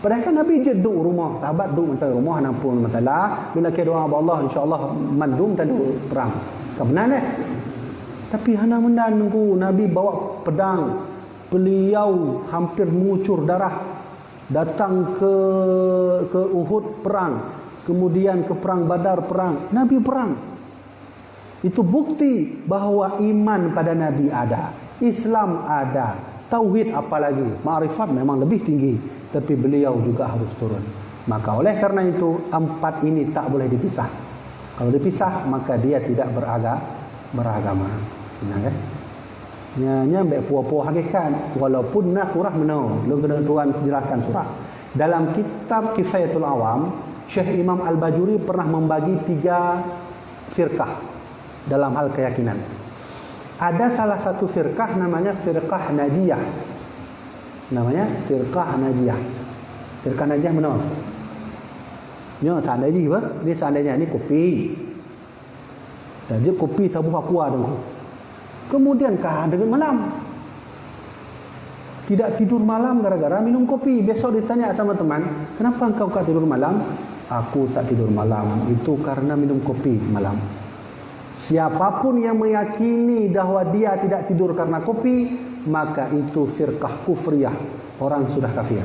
Padahal kan Nabi je duduk rumah, sahabat duduk mentang rumah nampun masalah. Bila kita doa Allah, insya-Allah mandum tak ada perang. Kebenar eh? Tapi hana mendan nunggu Nabi bawa pedang. Beliau hampir mengucur darah. Datang ke Uhud perang. Kemudian ke perang Badar perang. Nabi perang. Itu bukti bahawa iman pada Nabi ada, Islam ada, tauhid apalagi, ma'rifat memang lebih tinggi, tapi beliau juga harus turun. Maka oleh karena itu 4 ini tak boleh dipisah. Kalau dipisah maka dia tidak beragama. Benar kan? Nyambe puah-puah hakikat walaupun na surah menau. Lu kena tuan jelaskan surah. Dalam kitab Kifayatul Awam, Syekh Imam Al-Bajuri pernah membagi 3 firqah dalam hal keyakinan. Ada salah satu firqah namanya firqah najiyah. Namanya firqah najiyah. Firqah najiyah benar. Seandainya apa? Ini seandainya ini kopi. Jadi kopi sabu aqua dulu. Kemudian dengan malam. Tidak tidur malam gara-gara minum kopi. Besok ditanya sama teman, kenapa engkau tak tidur malam? Aku tak tidur malam. Itu karena minum kopi malam. Siapapun yang meyakini bahawa dia tidak tidur karena kopi, maka itu firqah kufriyah. Orang sudah kafir.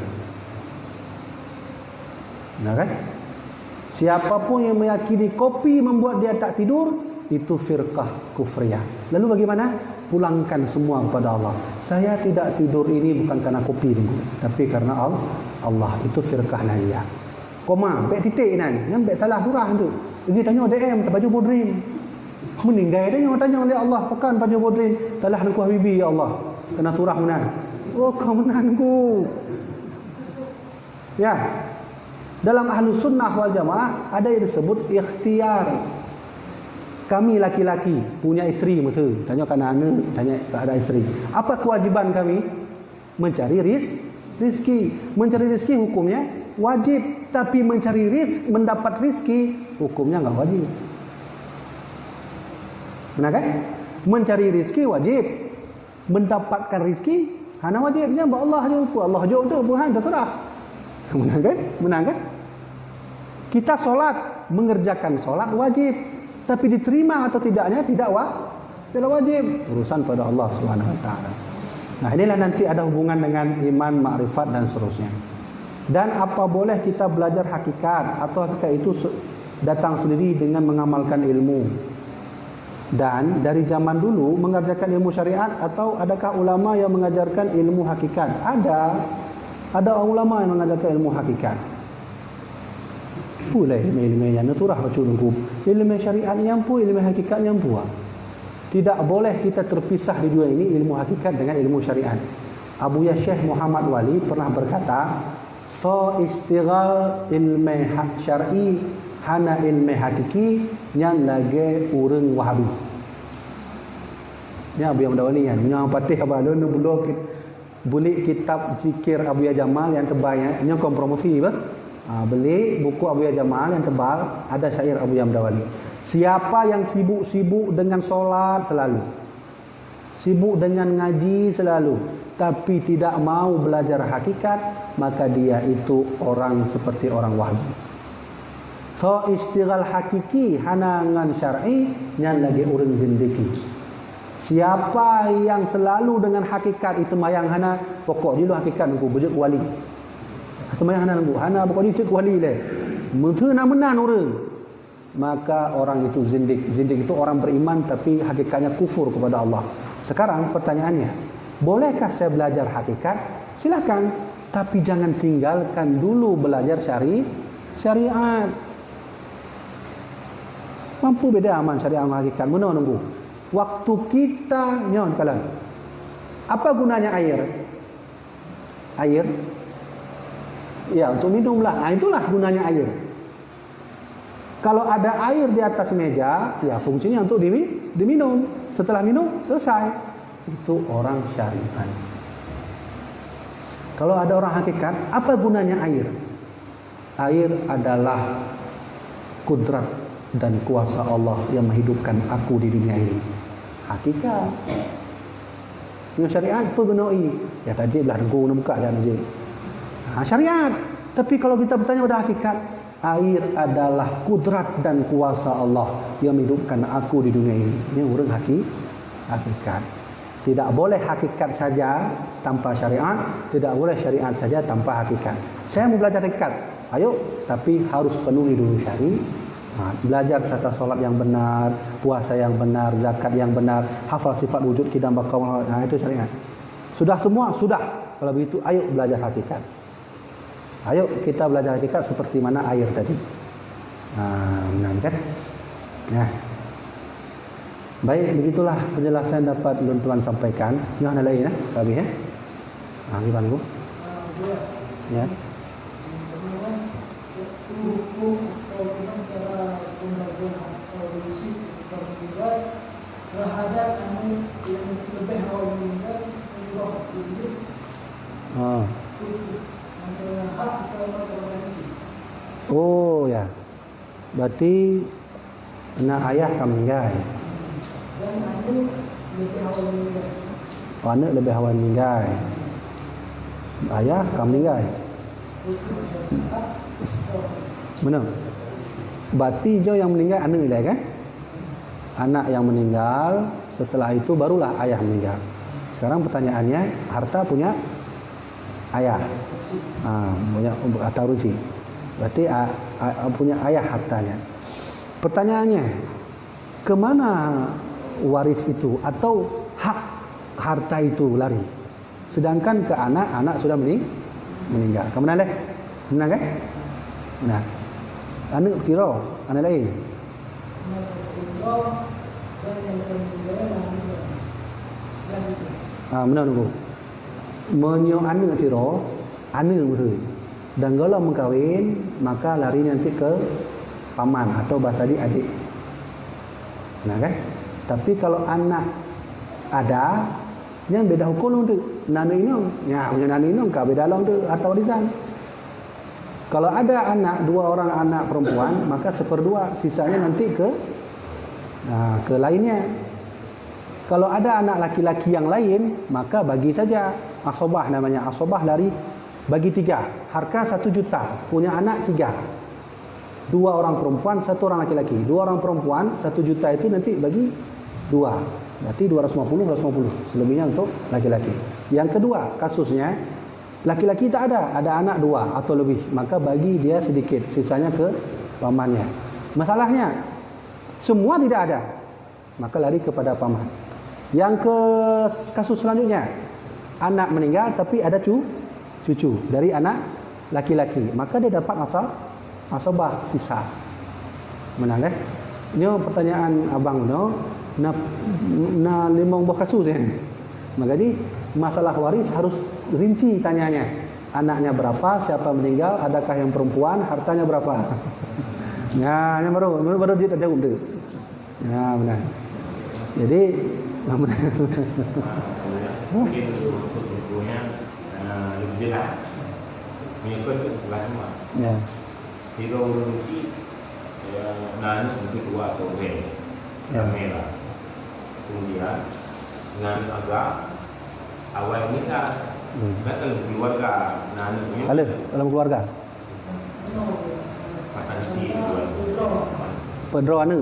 Benar kan? Siapapun yang meyakini kopi membuat dia tak tidur, itu firqah kufriyah. Lalu bagaimana? Pulangkan semua kepada Allah. Saya tidak tidur ini bukan karena kopi ini, tapi karena Allah. Itu firqah najiyah. Koma, baik titik nan. Yang baik salah surah tu. Pergi tanya DM ke baju bodrin. Meninggal dia tanya oleh Allah, pekan baju bodrin. Salah aku habibi ya Allah. Kena surah menan. Oh, kau menanku. Ya. Dalam Ahlus Sunnah wal Jamaah ada yang disebut ikhtiar. Kami laki-laki punya isteri masa. Tanya kan anak, tanya tak ada isteri. Apa kewajiban kami? Mencari rizki. Mencari rizki hukumnya wajib, tapi mencari mendapat rizki hukumnya enggak wajib. Benar kan? Mencari rizki wajib, mendapatkan rizki hanya wajibnya Allah jauh. Allah jauh tu Tuhan terserah. Benar kan? Benar kan? Kita solat, mengerjakan solat wajib, tapi diterima atau tidaknya tidak wajib. Urusan pada Allah Subhanahu Wa Taala. Nah, inilah nanti ada hubungan dengan iman, makrifat dan seterusnya. Dan apa boleh kita belajar hakikat atau hakikat itu datang sendiri dengan mengamalkan ilmu? Dan dari zaman dulu mengajarkan ilmu syariat atau adakah ulama yang mengajarkan ilmu hakikat? Ada. Ada ulama yang mengajarkan ilmu hakikat. Pulai ilmu-ilmu yang naturah macam ilmu syariat yang pun, ilmu hakikat yang pun. Tidak boleh kita terpisah di dua ini, ilmu hakikat dengan ilmu syariat. Abu Syekh Muhammad Wali pernah berkata, "Fa istighal ilmu syar'i hana ilmu hakiki yang lagi urang Wahabi." Ni Abu Muhammad Wali kan, yang patih apa lu beli kitab zikir Abu Jamal yang tebalnya, yang kompromosi bah. Beli buku Abu Jamal yang tebal, ada syair Abu Muhammad Wali. Siapa yang sibuk-sibuk dengan solat selalu, sibuk dengan ngaji selalu, tapi tidak mau belajar hakikat, maka dia itu orang seperti orang Wahabi. So istighal hakiki hanangan syar'i yang lagi urang zindiki. Siapa yang selalu dengan hakikat itu semayang hana pokok dia lu hakikat aku bejek wali. Semayang hana aku hana pokok dia cek wali le. Menteu menan urang. Maka orang itu zindik. Zindik itu orang beriman tapi hakikatnya kufur kepada Allah. Sekarang pertanyaannya, bolehkah saya belajar hakikat? Silakan, tapi jangan tinggalkan dulu belajar syariat. Mampu beda aman syariat sama hakikat. Mana nunggu? Waktu kita nyon kalian. Apa gunanya air? Air? Ya, untuk minumlah. Itulah gunanya air. Kalau ada air di atas meja, ya fungsinya untuk diminum. Setelah minum, selesai. Itu orang syariat. Kalau ada orang hakikat, apa gunanya air? Air adalah kudrat dan kuasa Allah yang menghidupkan aku di dunia ini. Hakikat. Yang syariat apa gunai? Ya tajib lah, aku nak buka jangan je. Syariat. Tapi kalau kita bertanya pada hakikat, air adalah kudrat dan kuasa Allah yang menghidupkan aku di dunia ini. Ini urang hakikat. Tidak boleh hakikat saja tanpa syariat, tidak boleh syariat saja tanpa hakikat. Saya mau belajar hakikat, ayo, tapi harus penuhi dulu syariat. Belajar tata solat yang benar, puasa yang benar, zakat yang benar, hafal sifat wujud kita bakal. Itu syariat. Sudah semua, sudah. Kalau begitu, ayo belajar hakikat. Ayo kita belajar hakikat seperti mana air tadi. Benar kan? Nah, baik, begitulah penjelasan dapat tuan sampaikan. Yang ada lain, Abi ya? Gimana Bu? Ya. Oh ya, berarti anak ayah kamu meninggal. Anak lebih awal meninggal. Ayah kamu meninggal. Mana? Berarti jo yang meninggal anak dia kan? Anak yang meninggal, setelah itu barulah ayah meninggal. Sekarang pertanyaannya, harta punya ayah. Punya atau rusi. Berarti punya ayah hartanya. Pertanyaannya, kemana waris itu atau hak harta itu lari? Sedangkan ke anak sudah meninggal. Kemana leh? Benar kan? Nah, anak tiro, anak lain. Benar tu. Menyo anak tiro, anak betul. Dan kalau mengkawin, maka lari nanti ke paman atau bahasa adik. Nah kan? Tapi kalau anak ada, yang beda hukum tu. Nanu inong, ya punya nanu inong kah beda long tu atau warisan. Kalau ada anak, 2 orang anak perempuan, maka 1/2, sisanya nanti ke lainnya. Kalau ada anak laki-laki yang lain, maka bagi saja. Asobah namanya, asobah lari bagi 3. Harga 1 juta, punya anak 3. 2 orang perempuan, 1 orang laki-laki. 2 orang perempuan, 1 juta itu nanti bagi 2. Berarti 250. Selebihnya untuk laki-laki. Yang kedua, kasusnya laki-laki tak ada anak 2 atau lebih, maka bagi dia sedikit, sisanya ke pamannya. Masalahnya semua tidak ada, maka lari kepada paman. Yang ke kasus selanjutnya, anak meninggal tapi ada cucu dari anak laki-laki, maka dia dapat asabah sisa. Menang kan? Nyo pertanyaan abang no na limang buah kasus ya. Maka jadi masalah waris harus rinci tanyanya. Anaknya berapa, siapa meninggal, adakah yang perempuan, hartanya berapa. Ya, yang baru dia tak jawab tu. Ya, benar. Jadi benar. Mungkin untuk lebih jelas mengikut ulama. Ya. Hero rugi nan untuk dua atau merah. Kemudian nan agak awal nikah. Nak kalau keluarga nan Dalam keluarga. makan si dua. Pedro anu.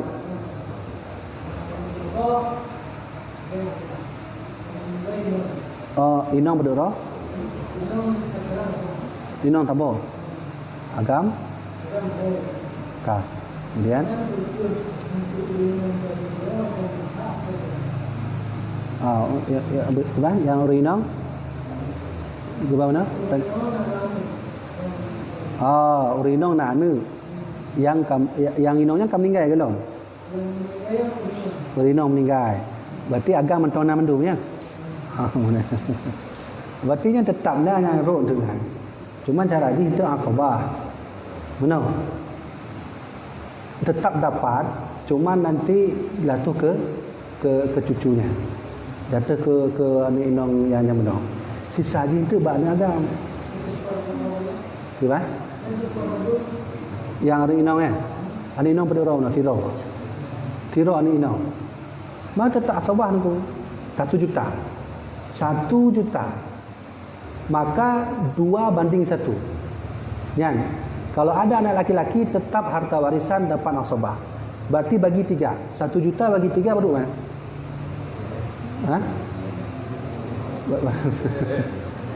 Oh, inong pedro. Inong tabo. Agam. Ka. Kemudian yang urinong gua mana? Urinong nak anu. Yang inongnya kam meninggal ke belum? Urinong meninggal. Berarti agam mentona mendumnya. Berarti nya tetap dah yang rok tu kan. Cuma cara dia itu asabah. Benar. Tetap dapat, cuma nanti jatuh ke cucunya. Jatuh ke anak inong yang benar. Sisa jin tu baknya agam. Siapa? Yang anak inong kan? Anak inong pada orang nak tiro. Tiro anak inong. Maka tetap asabah tu 1 juta. 1 juta. Maka 2:1. Kan? Kalau ada anak laki-laki tetap harta warisan dapat asabah. Berarti bagi 3. 1 juta bagi 3 berapa kan? Ha?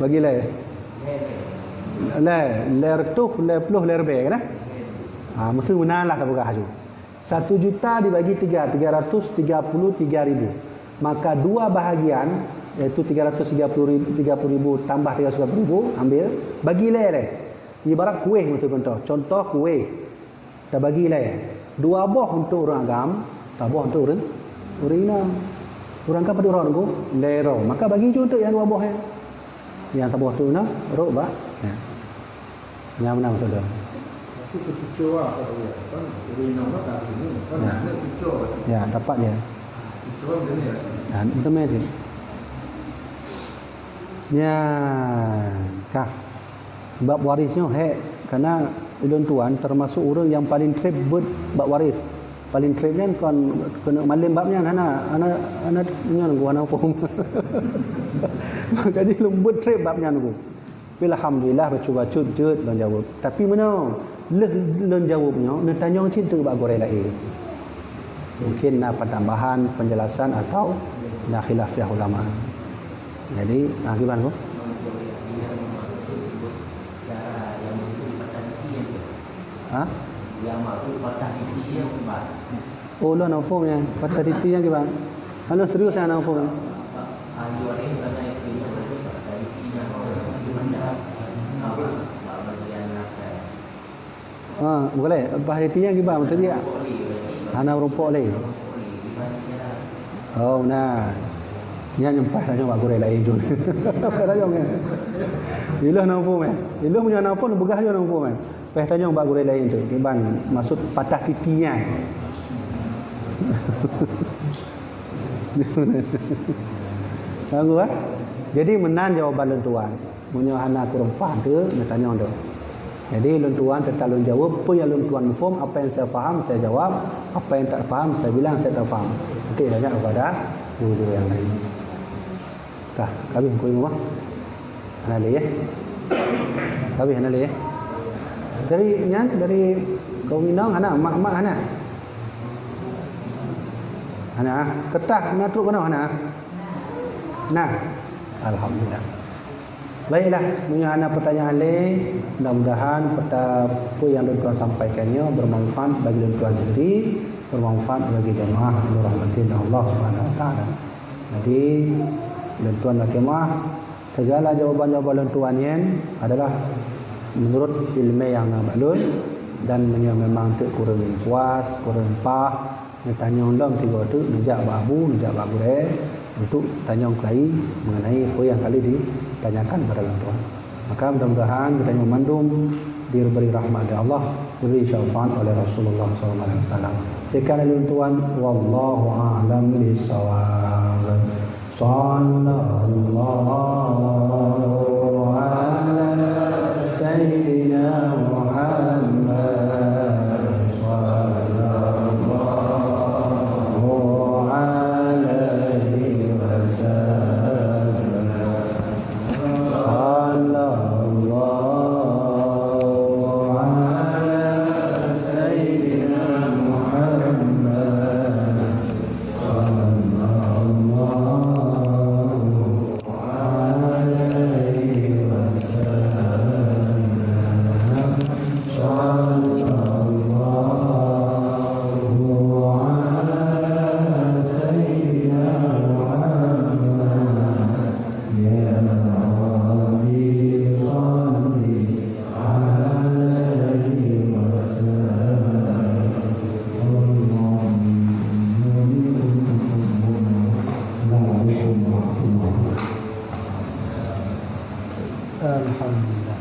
Bagi le. Le tuh le puluh le lebih kan? Mesti benar lah tak buka haju. 1 juta dibagi 3, 333.000. Maka 2 bahagian iaitu 330.000 tambah 330.000 ambil bagi le. Ibarat kuih betul contoh kuih. Kita bagi le. 2 boh untuk orang agam, 1 boh untuk orang inong. Orang kan pada orang tu lero. Maka bagi je untuk yang 2 boh yang. Yang 1 boh tu nah, rok ba. Ya. Yang mana maksud dia? Itu cucu lah kan urinong kan dah ini kan ada cucu. Ya, dapat dia. Cucu begini ya. Itu mesti. Ya, kah. Bab warisnya karena ulun tuan termasuk orang yang paling trip bab waris. Paling tripnya kan kena malim babnya anak nyan gua nang form. Jadi lembut trip babnya nunggu. Tapi alhamdulillah baca-baca jut dan jawab. Tapi mana leh jawabnya nak tanya cinta bab goreng lain. Mungkin nak tambahan penjelasan atau nak khilafiyah ulama. Jadi gimana tu? Yang maksud patah titi yang kuat. Oh, lo nak form yang patah titi yang gimana? Halo serius saya nak form. Ahli waris karena itu yang berarti patah titi yang gimana? Bagian nafas. Boleh. Patah titi yang gimana? Maksudnya anak rumput leh. Oh, nah. Nya nyempah dah nyawa goreng lain tu. Dah jom kan. Ilah nak form kan. Ilah punya nak form begah je nak form kan. Peh tanya bab goreng lain tu. Iban maksud patah titinya. Tahu ah? Jadi menan jawapan lentuan. Punya anak perempuan tu nak tanya tu. Jadi lentuan tetap lun jawab apa yang lentuan form, apa yang saya faham saya jawab, apa yang tak faham saya bilang saya tak faham. Nanti tanya kepada guru yang lain. Tah, kami kau rumah. Ana le ya. Kami ana le ya. Dari kaum Minang anak mak anak. Anak ketah nak truk mana anak? Nah, alhamdulillah. Baiklah, punya anak pertanyaan le, mudah-mudahan apa yang tuan sampaikannya bermanfaat bagi tuan sendiri, bermanfaat bagi jemaah dirahmati Allah Subhanahu wa taala. Jadi tuan jemaah segala jawapan-jawapan tuan yang adalah menurut ilmu yang maklum dan memang tu kurang puas, kurang pah. Tanya ulang tiga tu nejak babu, nejak babu untuk tanya kelai mengenai apa yang kali ditanyakan pada orang tua. Maka mudah-mudahan kita memandung diberi rahmat dari Allah, diberi syafaat oleh Rasulullah SAW. Sekian tuan, wallahu a'lam bishawab. Sallallahu ala sayyidina Muhammad. Alhamdulillah.